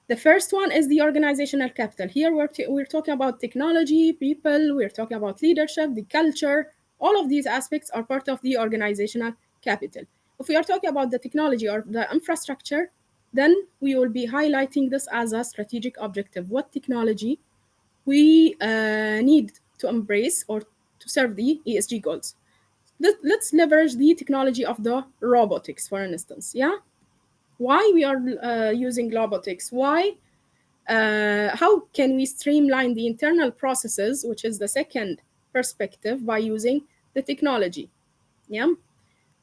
The first one is the organizational capital. Here we're talking about technology, people, we're talking about leadership, the culture. All of these aspects are part of the organizational capital. If we are talking about the technology or the infrastructure, then we will be highlighting this as a strategic objective. What technology we need to embrace or to serve the ESG goals. Let's leverage the technology of the robotics, for instance. Yeah, why we are using robotics? Why how can we streamline the internal processes, which is the second perspective, by using the technology? Yeah.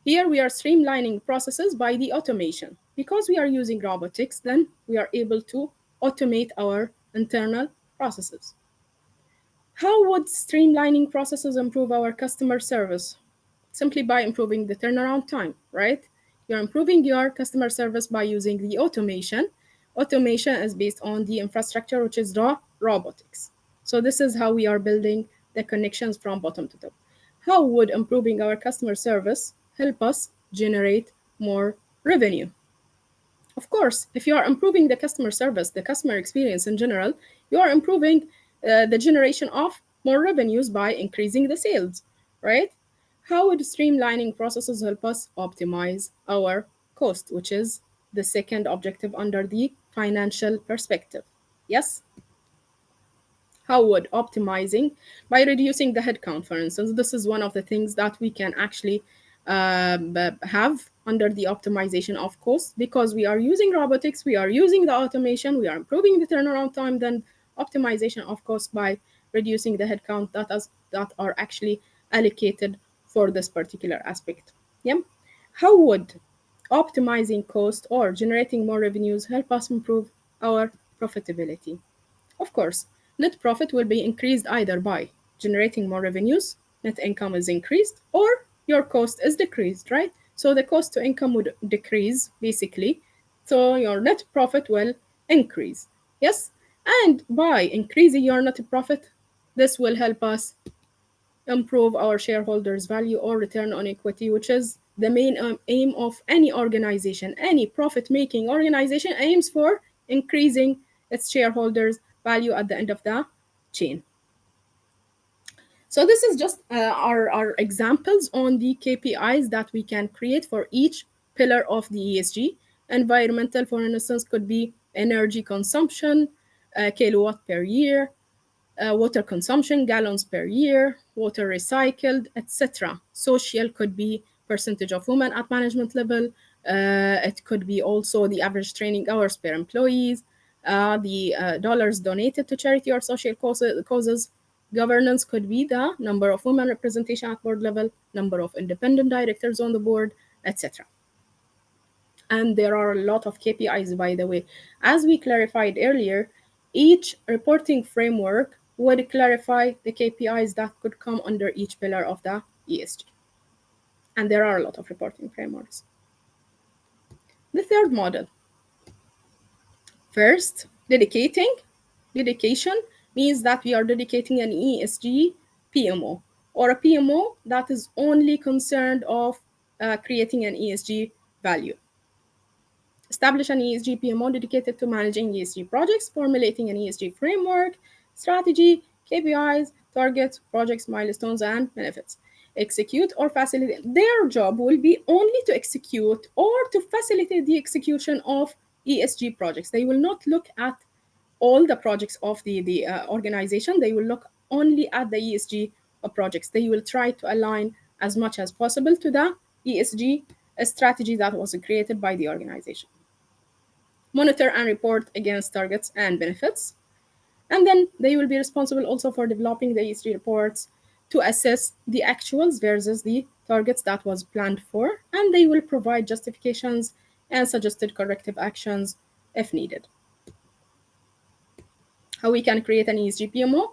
Here we are streamlining processes by the automation. Because we are using robotics, then we are able to automate our internal processes. How would streamlining processes improve our customer service? Simply by improving the turnaround time, right? You're improving your customer service by using the automation. Automation is based on the infrastructure, which is the robotics. So this is how we are building the connections from bottom to top. How would improving our customer service help us generate more revenue? Of course, if you are improving the customer service, the customer experience in general, you are improving the generation of more revenues by increasing the sales, right? How would streamlining processes help us optimize our cost, which is the second objective under the financial perspective? Yes? How would optimizing by reducing the headcount, for instance, this is one of the things that we can actually have under the optimization of costs, because we are using robotics, we are using the automation, we are improving the turnaround time, then optimization of costs by reducing the headcount that are actually allocated for this particular aspect. Yeah. How would optimizing cost or generating more revenues help us improve our profitability? Of course, net profit will be increased either by generating more revenues, net income is increased, or your cost is decreased, right? So the cost to income would decrease basically. So your net profit will increase. Yes? And by increasing your net profit, this will help us improve our shareholders' value or return on equity, which is the main aim of any organization. Any profit making organization aims for increasing its shareholders' value at the end of the chain. So, this is just our examples on the KPIs that we can create for each pillar of the ESG. Environmental, for instance, could be energy consumption, kilowatt per year, water consumption, gallons per year, water recycled, etc. Social could be percentage of women at management level. It could be also the average training hours per employees, the dollars donated to charity or social causes. Governance could be the number of women representation at board level, number of independent directors on the board, etc. And there are a lot of KPIs, by the way. As we clarified earlier, each reporting framework would clarify the KPIs that could come under each pillar of the ESG. And there are a lot of reporting frameworks. The third model. First, dedicating. Dedication means that we are dedicating an ESG PMO, or a PMO that is only concerned of creating an ESG value. Establish an ESG PMO dedicated to managing ESG projects, formulating an ESG framework, strategy, KPIs, targets, projects, milestones, and benefits. execute, or facilitate. Their job will be only to execute or to facilitate the execution of ESG projects. They will not look at all the projects of the organization. They will look only at the ESG projects. They will try to align as much as possible to the ESG strategy that was created by the organization. Monitor and report against targets and benefits. And then they will be responsible also for developing the ESG reports to assess the actuals versus the targets that was planned for, and they will provide justifications and suggested corrective actions if needed. How we can create an ESG PMO?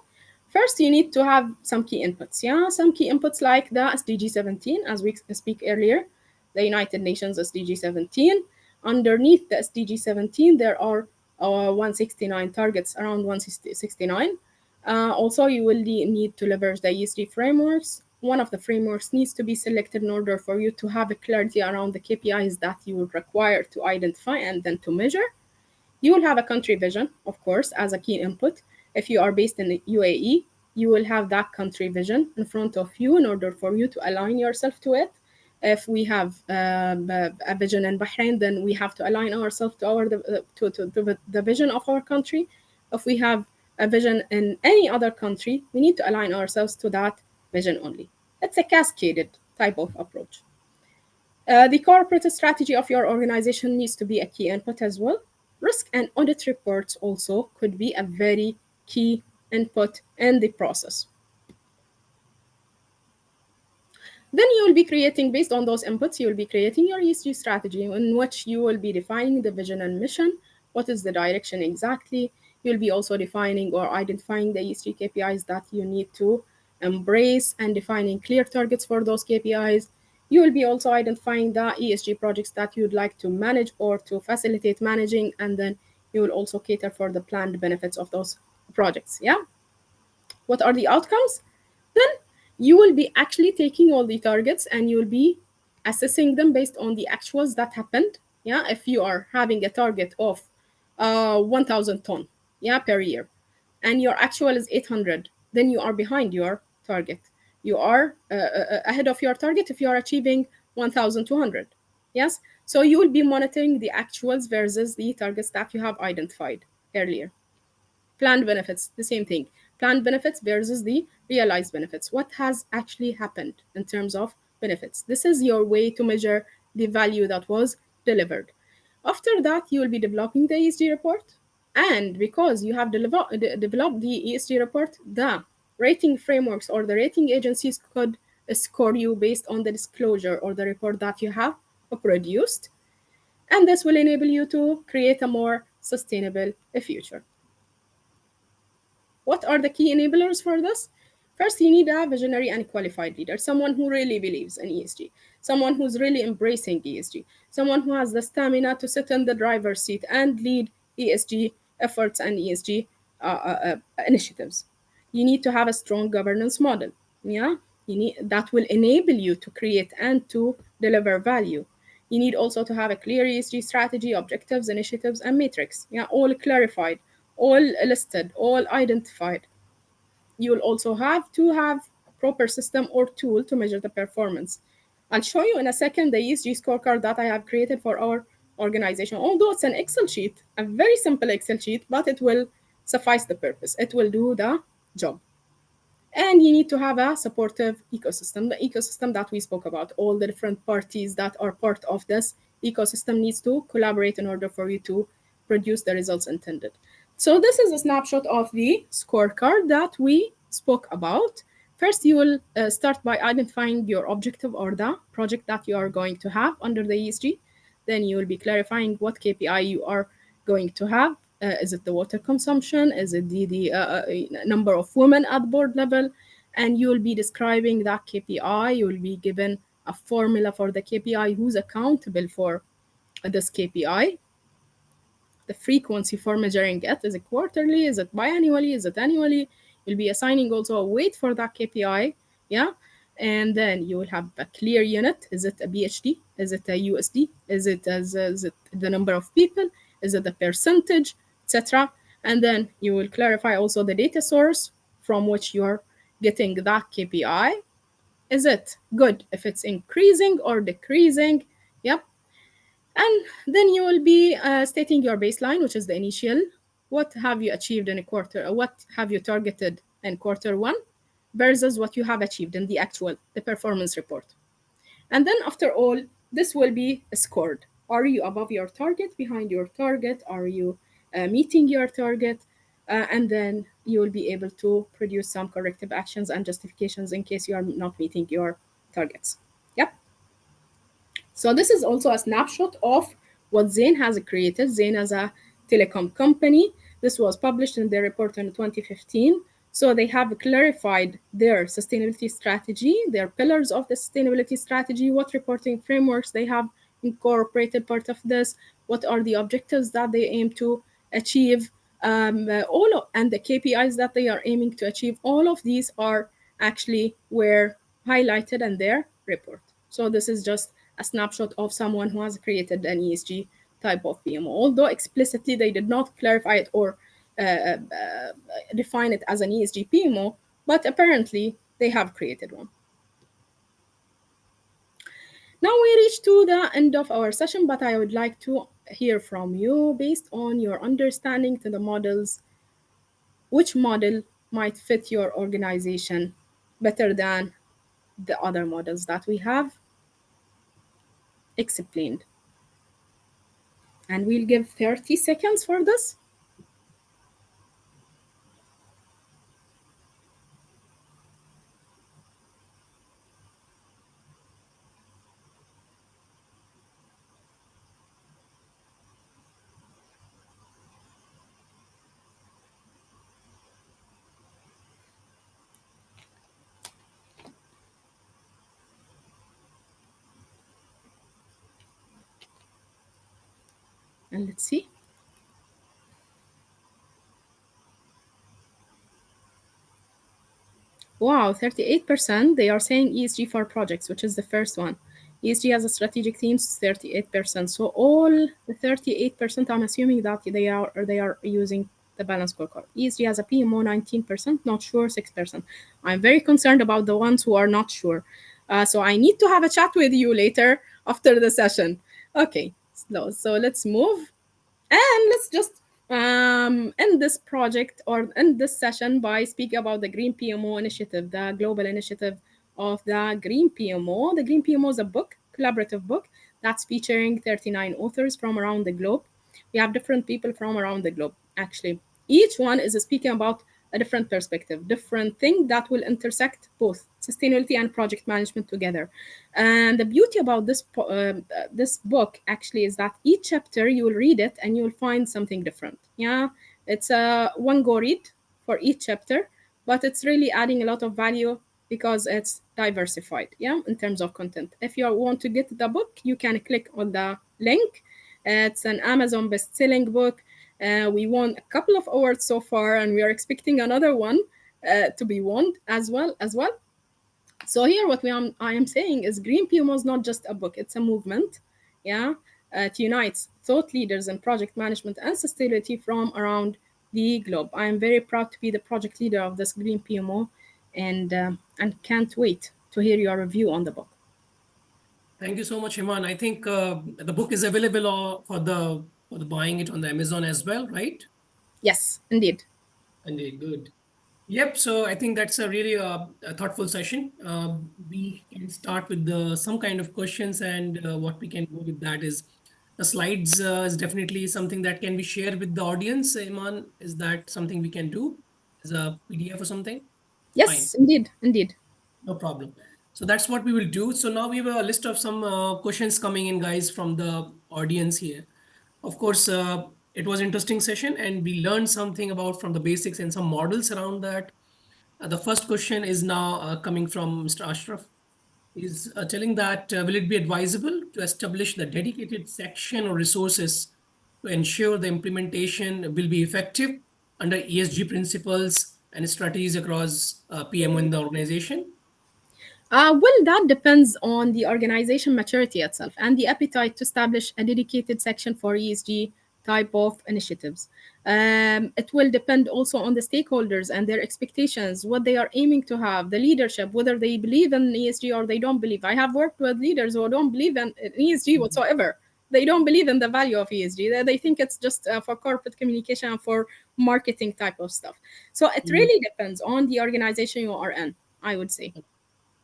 First, you need to have some key inputs. Yeah, some key inputs like the SDG 17, as we speak earlier, the United Nations SDG 17. Underneath the SDG 17, there are 169 targets, around 169. Also, you will need to leverage the ESG frameworks. One of the frameworks needs to be selected in order for you to have a clarity around the KPIs that you would require to identify and then to measure. You will have a country vision, of course, as a key input. If you are based in the UAE, you will have that country vision in front of you in order for you to align yourself to it. If we have a vision in Bahrain, then we have to align ourselves to the vision of our country. If we have a vision in any other country, we need to align ourselves to that vision only. It's a cascaded type of approach. The corporate strategy of your organization needs to be a key input as well. Risk and audit reports also could be a very key input in the process. Then you will be creating, based on those inputs, you will be creating your ESG strategy in which you will be defining the vision and mission. What is the direction exactly? You'll be also defining or identifying the ESG KPIs that you need to embrace and defining clear targets for those KPIs. You will be also identifying the ESG projects that you'd like to manage or to facilitate managing, and then you will also cater for the planned benefits of those projects. Yeah. What are the outcomes? Then you will be actually taking all the targets and you will be assessing them based on the actuals that happened. Yeah, if you are having a target of 1,000 ton, yeah, per year, and your actual is 800, then you are behind your target. You are ahead of your target if you are achieving 1,200. Yes, so you will be monitoring the actuals versus the targets that you have identified earlier. Planned benefits, the same thing. Planned benefits versus the realized benefits. What has actually happened in terms of benefits? This is your way to measure the value that was delivered. After that, you will be developing the ESG report. And because you have developed the ESG report, the rating frameworks or the rating agencies could score you based on the disclosure or the report that you have produced. And this will enable you to create a more sustainable future. What are the key enablers for this? First, you need a visionary and qualified leader, someone who really believes in ESG, someone who's really embracing ESG, someone who has the stamina to sit in the driver's seat and lead ESG efforts and ESG initiatives. You need to have a strong governance model. Yeah, you need that will enable you to create and to deliver value. You need also to have a clear ESG strategy, objectives, initiatives, and metrics. Yeah, all clarified, all listed, all identified. You'll also have to have a proper system or tool to measure the performance. I'll show you in a second the ESG scorecard that I have created for our organization. Although it's an Excel sheet, a very simple Excel sheet, but it will suffice the purpose. It will do the job. And you need to have a supportive ecosystem, the ecosystem that we spoke about. All the different parties that are part of this ecosystem needs to collaborate in order for you to produce the results intended. So this is a snapshot of the scorecard that we spoke about. First, you will start by identifying your objective or the project that you are going to have under the ESG. Then you will be clarifying what KPI you are going to have. Is it the water consumption? Is it the number of women at board level? And you will be describing that KPI. You will be given a formula for the KPI, who's accountable for this KPI. The frequency for measuring it, is it quarterly? Is it biannually? Is it annually? You'll be assigning also a weight for that KPI. Yeah. And then you will have a clear unit. Is it a BHD? Is it a USD? Is it the number of people? Is it the percentage, etc.? And then you will clarify also the data source from which you're getting that KPI. is it good if it's increasing or decreasing? Yep. And then you will be stating your baseline, which is the initial. What have you achieved in a quarter? What have you targeted in quarter one versus what you have achieved in the actual, the performance report. And then after all, this will be scored. Are you above your target, behind your target? Are you meeting your target? And then you will be able to produce some corrective actions and justifications in case you are not meeting your targets. Yep. So this is also a snapshot of what Zain has created. Zain as a telecom company. This was published in their report in 2015. So they have clarified their sustainability strategy, their pillars of the sustainability strategy, what reporting frameworks they have incorporated part of this, what are the objectives that they aim to achieve, and the KPIs that they are aiming to achieve. All of these are actually were highlighted in their report. So this is just a snapshot of someone who has created an ESG type of PMO. Although explicitly they did not clarify it or define it as an ESG PMO, but apparently they have created one. Now we reach to the end of our session, but I would like to hear from you based on your understanding to the models, which model might fit your organization better than the other models that we have explained. And we'll give 30 seconds for this. And let's see. Wow, 38%. They are saying ESG for projects, which is the first one. ESG has a strategic themes, 38%. So all the 38%, I'm assuming that they are using the balance scorecard. ESG has a PMO 19%, not sure 6%. I'm very concerned about the ones who are not sure. So I need to have a chat with you later after the session. Okay, so let's move. And let's just end this project or end this session by speaking about the Green PMO initiative, the global initiative of the Green PMO. The Green PMO is a book, collaborative book, that's featuring 39 authors from around the globe. We have different people from around the globe, actually. Each one is speaking about a different perspective, different thing that will intersect both sustainability and project management together. And the beauty about this book actually is that each chapter you will read it and you will find something different. Yeah, it's a one go read for each chapter, but it's really adding a lot of value because it's diversified. Yeah, in terms of content. If you want to get the book, you can click on the link. It's an Amazon best-selling book. We won a couple of awards so far, and we are expecting another one to be won as well. So here, I am saying is Green PMO is not just a book; it's a movement. Yeah, it unites thought leaders in project management and sustainability from around the globe. I am very proud to be the project leader of this Green PMO, and can't wait to hear your review on the book. Thank you so much, Eman. I think the book is available for the buying it on the Amazon as well, right? Yes, indeed. Indeed, good. Yep. So I think that's a really a thoughtful session. We can start with some kind of questions, and what we can go with that is the slides is definitely something that can be shared with the audience. Iman, is that something we can do as a PDF or something? Fine. Yes, indeed. No problem. So that's what we will do. So now we have a list of some questions coming in, guys, from the audience here. Of course, it was interesting session, and we learned something about from the basics and some models around that. The first question is now coming from Mr. Ashraf. He's telling that will it be advisable to establish the dedicated section or resources to ensure the implementation will be effective under ESG principles and strategies across PMO in the organization? Well, that depends on the organization maturity itself and the appetite to establish a dedicated section for ESG type of initiatives. It will depend also on the stakeholders and their expectations, what they are aiming to have, the leadership, whether they believe in ESG or they don't believe. I have worked with leaders who don't believe in ESG whatsoever. They don't believe in the value of ESG. They think it's just for corporate communication and for marketing type of stuff. So it Mm. really depends on the organization you are in, I would say.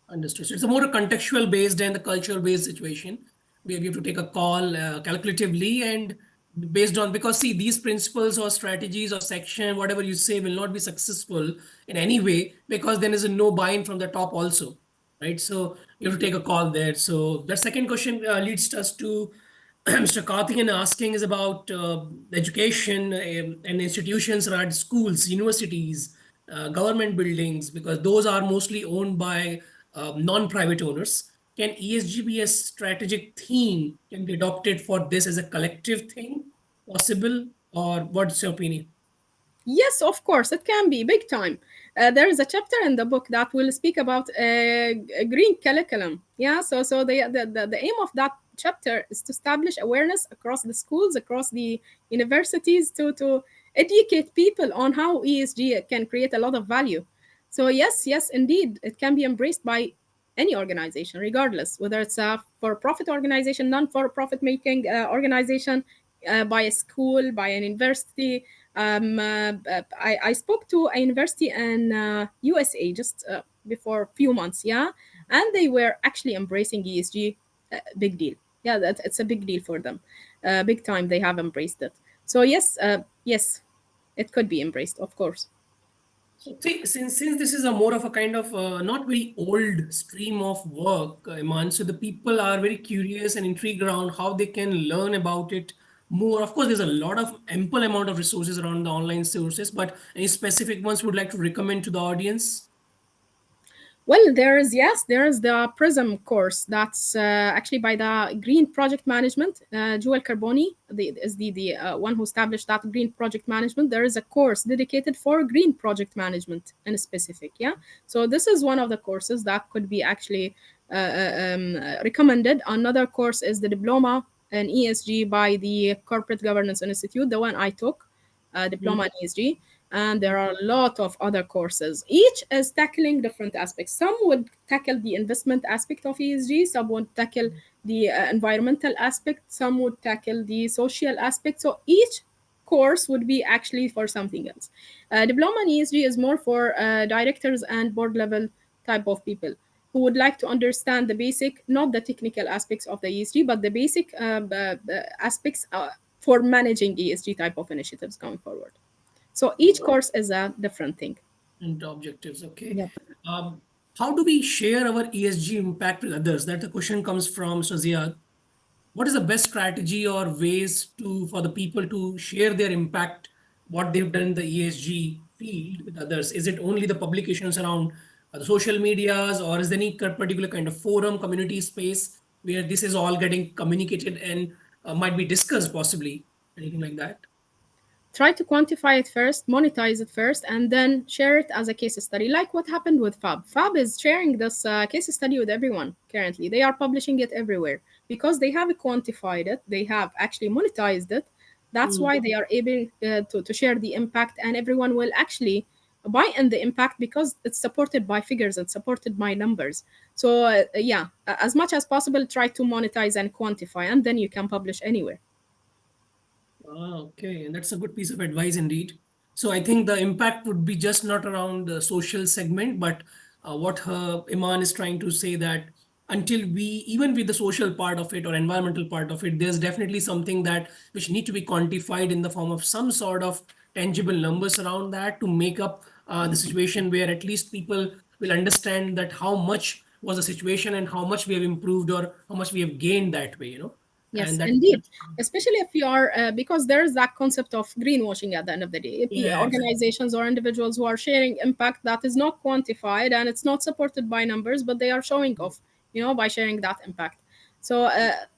Understood. So it's a more a contextual based and the cultural based situation where we have to take a call calculatively and based on, because see, these principles or strategies or section, whatever you say, will not be successful in any way because then is a no buy-in from the top also, right? So you have to take a call there. So the second question leads us to Mr. Karthikeyan asking is about education and institutions around schools, universities, government buildings, because those are mostly owned by non-private owners. Can ESG be a strategic theme can be adopted for this as a collective thing possible, or what's your opinion? Yes, of course, it can be big time. There is a chapter in the book that will speak about a green curriculum. Yeah, so the aim of that chapter is to establish awareness across the schools, across the universities, to educate people on how ESG can create a lot of value. So yes, indeed, it can be embraced by any organization, regardless whether it's a for-profit organization, non-for-profit making organization, by a school, by an university. I spoke to a university in USA just before a few months, yeah, and they were actually embracing ESG. Big deal, yeah, it's a big deal for them, big time. They have embraced it. So yes, it could be embraced, of course. So see, since this is a more of a kind of not very old stream of work, Iman, so the people are very curious and intrigued around how they can learn about it more. Of course, there's a lot of ample amount of resources around the online sources, but any specific ones would like to recommend to the audience? Well, there is the Prism course that's actually by the Green Project Management. Joel Carboni is the one who established that Green Project Management. There is a course dedicated for Green Project Management in specific. Yeah, so this is one of the courses that could be actually recommended. Another course is the Diploma in ESG by the Corporate Governance Institute, the one I took, Diploma in ESG, and there are a lot of other courses. Each is tackling different aspects. Some would tackle the investment aspect of ESG, some would tackle the environmental aspect, some would tackle the social aspect. So each course would be actually for something else. Diploma in ESG is more for directors and board level type of people who would like to understand the basic, not the technical aspects of the ESG, but the basic aspects for managing ESG type of initiatives going forward. So each course is a different thing. And objectives. Okay. Yep. Um, how do we share our ESG impact with others? That the question comes from Shazia. What is the best strategy or ways to for the people to share their impact, what they've done in the ESG field with others? Is it only the publications around the social medias, or is there any particular kind of forum, community space where this is all getting communicated and might be discussed possibly? Anything like that? Try to quantify it first, monetize it first, and then share it as a case study, like what happened with Fab. Fab is sharing this case study with everyone currently. They are publishing it everywhere because they have quantified it, they have actually monetized it. That's Mm. why they are able to share the impact, and everyone will actually buy in the impact because it's supported by figures, it's supported by numbers. So, yeah, as much as possible, try to monetize and quantify, and then you can publish anywhere. Okay, and that's a good piece of advice indeed. So I think the impact would be just not around the social segment, but what her Iman is trying to say that until we, even with the social part of it or environmental part of it, there's definitely something that which need to be quantified in the form of some sort of tangible numbers around that to make up the situation where at least people will understand that how much was the situation and how much we have improved or how much we have gained that way, Yes, and that indeed. that's Especially if you are, because there's that concept of greenwashing at the end of the day. yeah, exactly. Organizations or individuals who are sharing impact that is not quantified and it's not supported by numbers, but they are showing off, by sharing that impact. So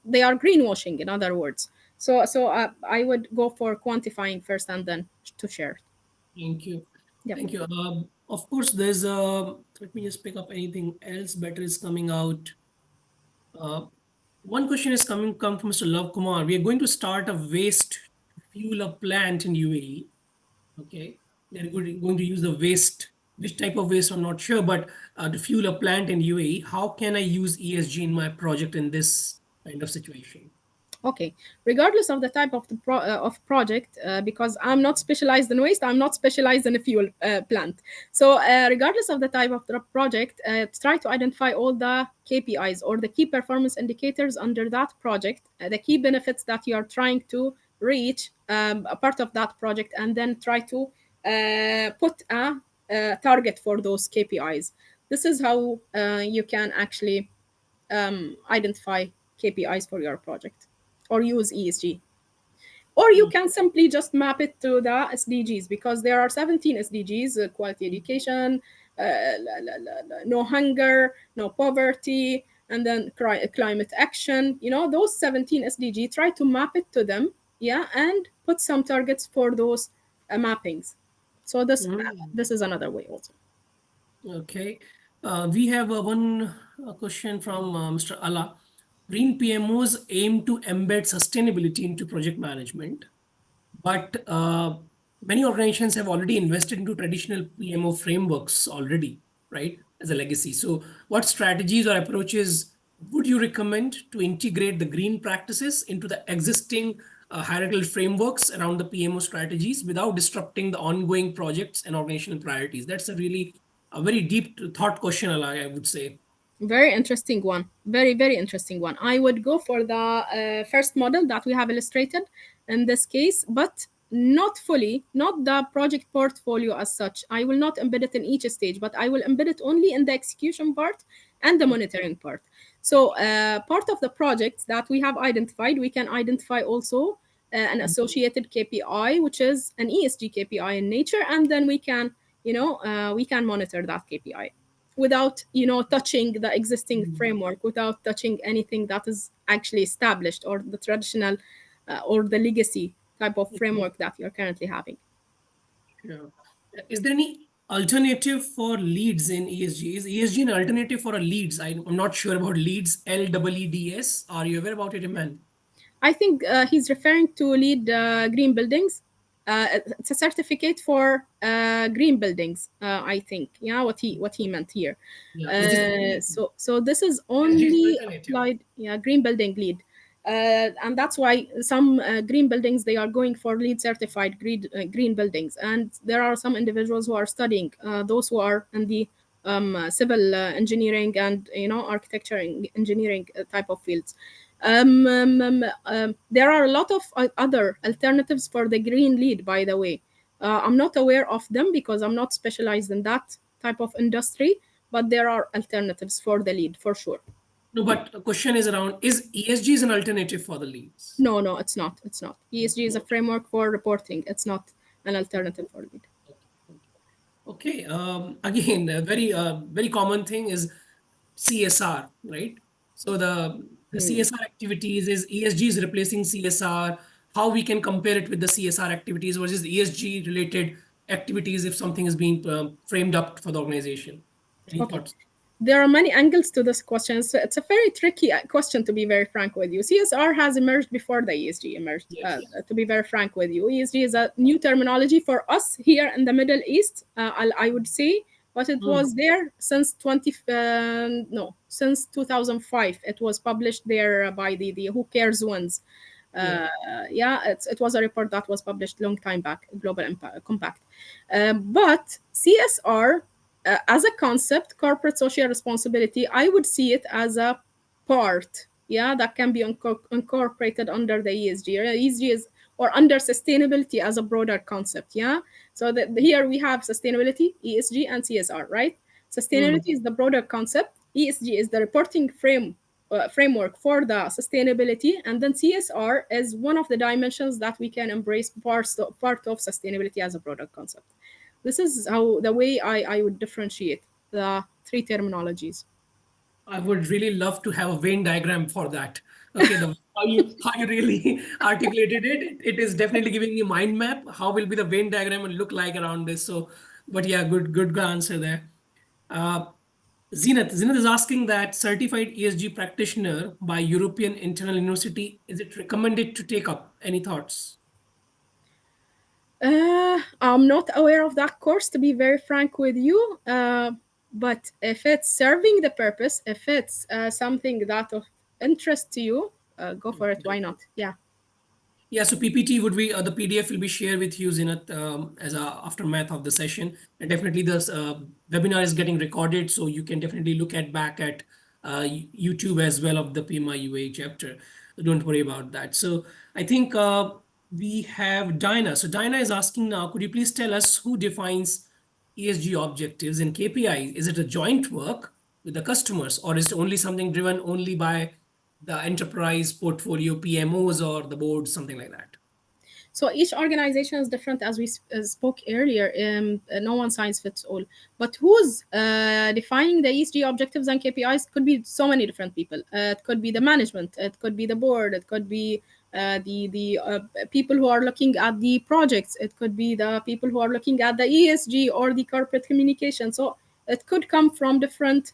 they are greenwashing, in other words. So I would go for quantifying first and then to share. Thank you. Yep. Thank you. Of course, there's let me just pick up anything else better is coming out. Uh, one question is come from Mr. Love Kumar. We are going to start a waste fuel a plant in UAE, okay, they're going to use the waste, which type of waste, I'm not sure, but to fuel a plant in UAE, how can I use ESG in my project in this kind of situation? Okay, regardless of the type of of project, because I'm not specialized in waste, I'm not specialized in a fuel plant. So, regardless of the type of the project, try to identify all the KPIs or the key performance indicators under that project, the key benefits that you are trying to reach a part of that project, and then try to put a target for those KPIs. This is how you can actually identify KPIs for your project or use ESG. Or you Mm, can simply just map it to the SDGs because there are 17 SDGs: quality education, no hunger, no poverty, and then climate action. You know, those 17 SDG, try to map it to them, yeah, and put some targets for those mappings. So mm. this is another way also. Okay. We have one question from Mr. Allah. Green PMOs aim to embed sustainability into project management, but many organizations have already invested into traditional PMO frameworks already, right, as a legacy. So, what strategies or approaches would you recommend to integrate the green practices into the existing hierarchical frameworks around the PMO strategies without disrupting the ongoing projects and organizational priorities? That's a really a very deep thought question, I would say. Very interesting one. Very, very interesting one. I would go for the first model that we have illustrated in this case, but not fully, not the project portfolio as such. I will not embed it in each stage, but I will embed it only in the execution part and the monitoring part. So, part of the projects that we have identified, we can identify also an associated KPI, which is an ESG KPI in nature, and then we can, we can monitor that KPI without touching the existing Mm. framework, without touching anything that is actually established or the traditional or the legacy type of framework that you're currently having. Yeah. Is there any alternative for leads in ESG? Is ESG an alternative for a leads? I'm not sure about leads, LEEDs. Are you aware about it, Eman? I think he's referring to lead green buildings. It's a certificate for green buildings. I think, yeah, what he meant here. Yeah. Is this So this is ESG is an only alternative? applied, yeah, green building lead, and that's why some green buildings, they are going for lead certified green buildings, and there are some individuals who are studying those who are in the civil engineering and architecture and engineering type of fields. There are a lot of other alternatives for the green lead, by the way. I'm not aware of them because I'm not specialized in that type of industry, but there are alternatives for the lead for sure. No, but the question is around, is ESG is an alternative for the leads? No, no, it's not. It's not. ESG is a No. framework for reporting. It's not an alternative for lead. Okay. Again, a very common thing is CSR, right? So the Hmm. CSR activities is ESG is replacing CSR. How we can compare it with the CSR activities versus ESG related activities if something is being framed up for the organization. Any Okay. thoughts? There are many angles to this question. So it's a very tricky question, to be very frank with you. CSR has emerged before the ESG emerged, Yes. to be very frank with you. ESG is a new terminology for us here in the Middle East, I would say, but it Hmm. was there since 20, no, since 2005. It was published there by the Who Cares ones. Yeah. Yeah, it was a report that was published long time back, Global Compact. But CSR, as a concept, corporate social responsibility, I would see it as a part, yeah, that can be incorporated under the ESG. ESG is or under sustainability as a broader concept, yeah. So here we have sustainability, ESG, and CSR, right? Hmm. Sustainability is the broader concept. ESG is the reporting framework for the sustainability, and then CSR is one of the dimensions that we can embrace part of sustainability as a broader concept. This is how the way I would differentiate the three terminologies. I would really love to have a Venn diagram for that. Okay, the how you really articulated it, it is definitely giving me a mind map. How will be the Venn diagram and look like around this? So, but yeah, good answer there. Uh, Zenith is asking that certified ESG practitioner by European Internal University, is it recommended to take up? Any thoughts? I'm not aware of that course, to be very frank with you. But if it's serving the purpose, if it's something that of interest to you, go for it. Why not? Yeah. Yeah, so PPT would be the PDF will be shared with you, Zinat, as a aftermath of the session. And definitely this webinar is getting recorded, so you can definitely look at back at YouTube as well of the PMI UA chapter. Don't worry about that. So I think we have Dinah. So Dinah is asking now, could you please tell us who defines ESG objectives and KPIs? Is it a joint work with the customers, or is it only something driven only by the enterprise portfolio PMOs or the board, something like that? So each organization is different, as we spoke earlier. No one size fits all. But who's defining the ESG objectives and KPIs could be so many different people. It could be the management. It could be the board. It could be the people who are looking at the projects. It could be the people who are looking at the ESG or the corporate communication. So it could come from different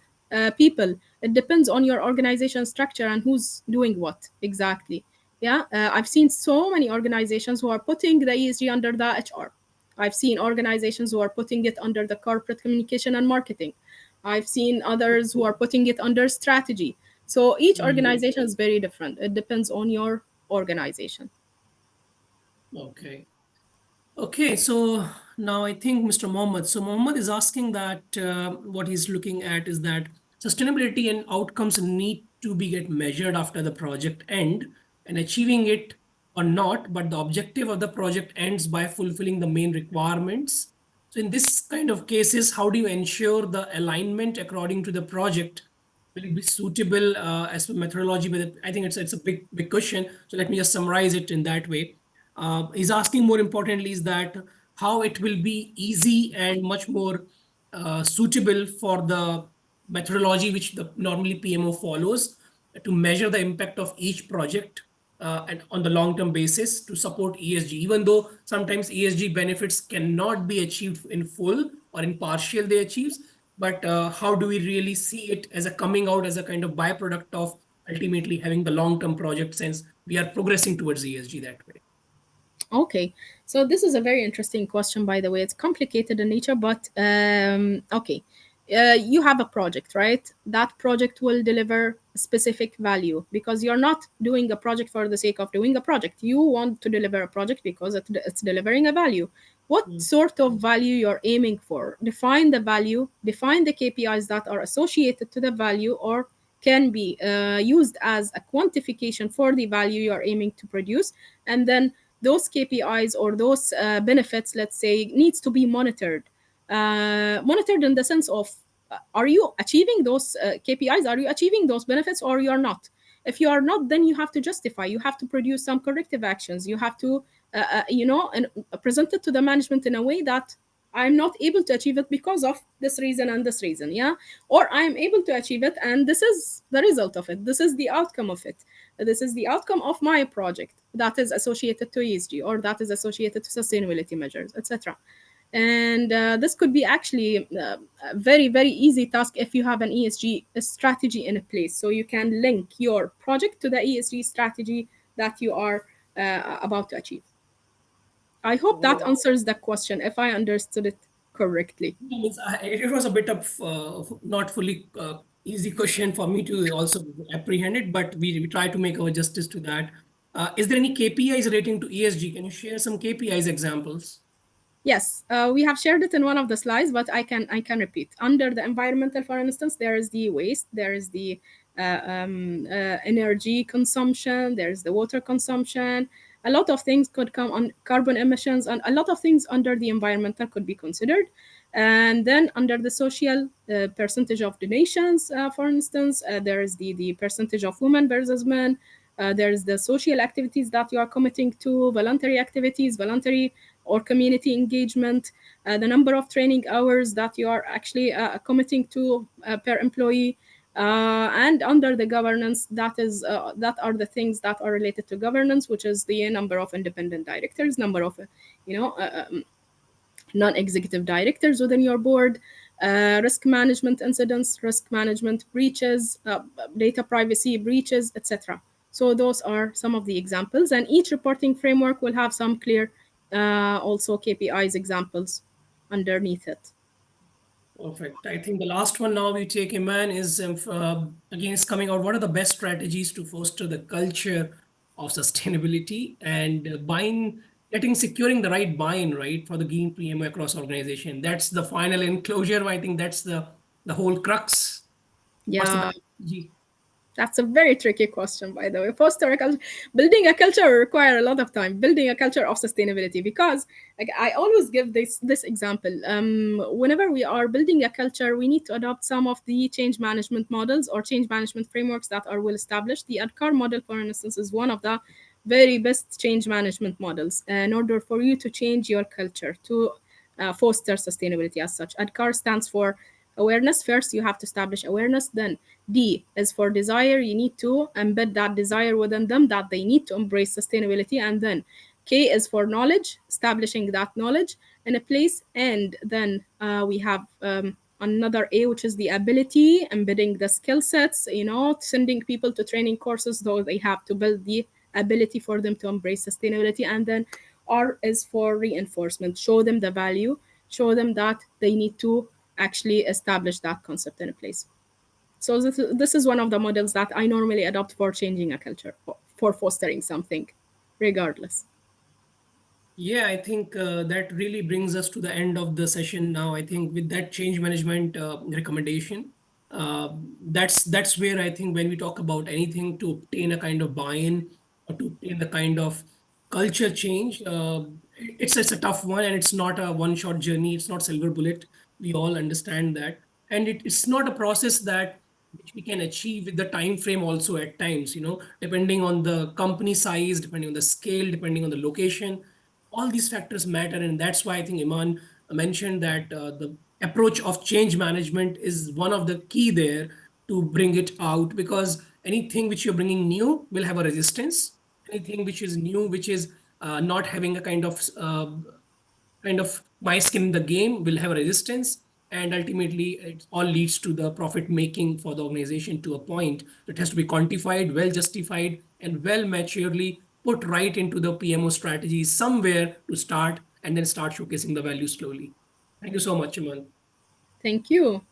people. It depends on your organization structure and who's doing what exactly. Yeah, I've seen so many organizations who are putting the ESG under the HR. I've seen organizations who are putting it under the corporate communication and marketing. I've seen others who are putting it under strategy. So each Mm, organization is very different. It depends on your organization. okay. Okay, so now I think Mr. Mohammed. So Mohammed is asking that what he's looking at is that sustainability and outcomes need to be get measured after the project end and achieving it or not, but the objective of the project ends by fulfilling the main requirements. So in this kind of cases, how do you ensure the alignment according to the project? Will it be suitable as per methodology? But I think it's a big question. So let me just summarize it in that way. He's asking more importantly is that how it will be easy and much more suitable for the methodology which the normally PMO follows to measure the impact of each project and on the long-term basis to support ESG, even though sometimes ESG benefits cannot be achieved in full or in partial they achieves, but how do we really see it as a coming out as a kind of byproduct of ultimately having the long-term project since we are progressing towards ESG that way? Okay, so this is a very interesting question, by the way. It's complicated in nature, but okay. You have a project, right? That project will deliver specific value because you're not doing a project for the sake of doing a project. You want to deliver a project because it's delivering a value. What Mm. sort of value you're aiming for? Define the value, define the KPIs that are associated to the value or can be used as a quantification for the value you're aiming to produce, and then those KPIs or those benefits, let's say, needs to be monitored. Monitored in the sense of, are you achieving those KPIs? Are you achieving those benefits or you're not? If you are not, then you have to justify. You have to produce some corrective actions. You have to, and present it to the management in a way that I'm not able to achieve it because of this reason and this reason, yeah? Or I'm able to achieve it and this is the result of it. This is the outcome of it. This is the outcome of my project that is associated to ESG or that is associated to sustainability measures, etc. And this could be actually a very, very easy task if you have an ESG strategy in place. So you can link your project to the ESG strategy that you are about to achieve. I hope that Oh, answers the question if I understood it correctly. means it was a bit of not fully easy question for me to also apprehend it, but we try to make our justice to that. Is there any KPIs relating to ESG? Can you share some KPIs examples? Yes, we have shared it in one of the slides, but I can repeat. Under the environmental, for instance, there is the waste, there is the energy consumption, there is the water consumption. A lot of things could come on carbon emissions, and a lot of things under the environmental could be considered. And then under the social percentage of donations, for instance, there is the percentage of women versus men. There's the social activities that you are committing to, voluntary activities, voluntary or community engagement, the number of training hours that you are actually committing to per employee, and under the governance, that are the things that are related to governance, which is the number of independent directors, number of you know non-executive directors within your board, risk management incidents, risk management breaches, data privacy breaches, etc. So those are some of the examples, and each reporting framework will have some clear also KPIs examples underneath it. Perfect. I think the last one now we take, Eman, is again, is coming out. What are the best strategies to foster the culture of sustainability and buying, getting, securing the right buy-in, right, for the Green PMO across organization? That's the final enclosure. I think that's the whole crux. What's the Yeah, best strategy? that's a very tricky question, by the way. Building a culture will require a lot of time. Building a culture of sustainability, because like I always give this example. Whenever we are building a culture, we need to adopt some of the change management models or change management frameworks that are well established. The ADKAR model, for instance, is one of the very best change management models in order for you to change your culture to foster sustainability as such. ADKAR stands for awareness. First, you have to establish awareness. Then, D is for desire. You need to embed that desire within them that they need to embrace sustainability. And then, K is for knowledge, establishing that knowledge in a place. And then we have another A, which is the ability, embedding the skill sets, sending people to training courses, though they have to build the ability for them to embrace sustainability. And then R is for reinforcement, show them the value, show them that they need to actually establish that concept in a place. So this is one of the models that I normally adopt for changing a culture, for fostering something, regardless. Yeah, I think that really brings us to the end of the session now. I think with that change management recommendation, that's where I think when we talk about anything to obtain a kind of buy-in or to obtain the kind of culture change, it's a tough one, and it's not a one-shot journey. It's not silver bullet. We all understand that, and it's not a process that which we can achieve with the time frame also at times. Depending on the company size, depending on the scale, depending on the location, all these factors matter, and that's why I think Iman mentioned that the approach of change management is one of the key there to bring it out, because anything which you're bringing new will have a resistance. Anything which is new, which is not having a kind of my skin in the game, will have a resistance, and ultimately it all leads to the profit making for the organization to a point that has to be quantified, well justified, and well maturely put right into the PMO strategy somewhere to start, and then start showcasing the value slowly. Thank you so much, Iman. Thank you.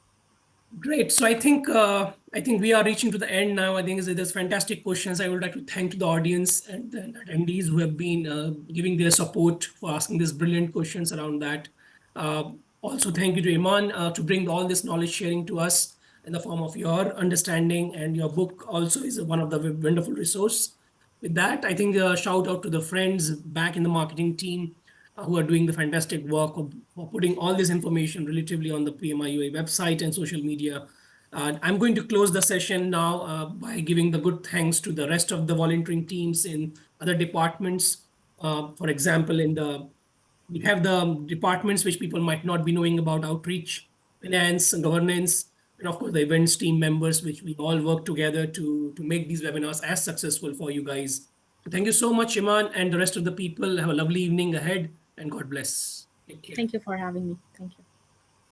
Great. So I think we are reaching to the end now. I think there's fantastic questions. I would like to thank the audience and the attendees who have been giving their support for asking these brilliant questions around that. Also, thank you to Iman to bring all this knowledge sharing to us in the form of your understanding, and your book also is one of the wonderful resource. With that, I think shout out to the friends back in the marketing team who are doing the fantastic work of putting all this information relatively on the PMIUA website and social media. I'm going to close the session now by giving the good thanks to the rest of the volunteering teams in other departments. For example, we have the departments which people might not be knowing about: outreach, finance, and governance, and of course the events team members, which we all work together to make these webinars as successful for you guys. Thank you so much, Iman, and the rest of the people. Have a lovely evening ahead, and God bless. Take care. Thank you for having me. Thank you.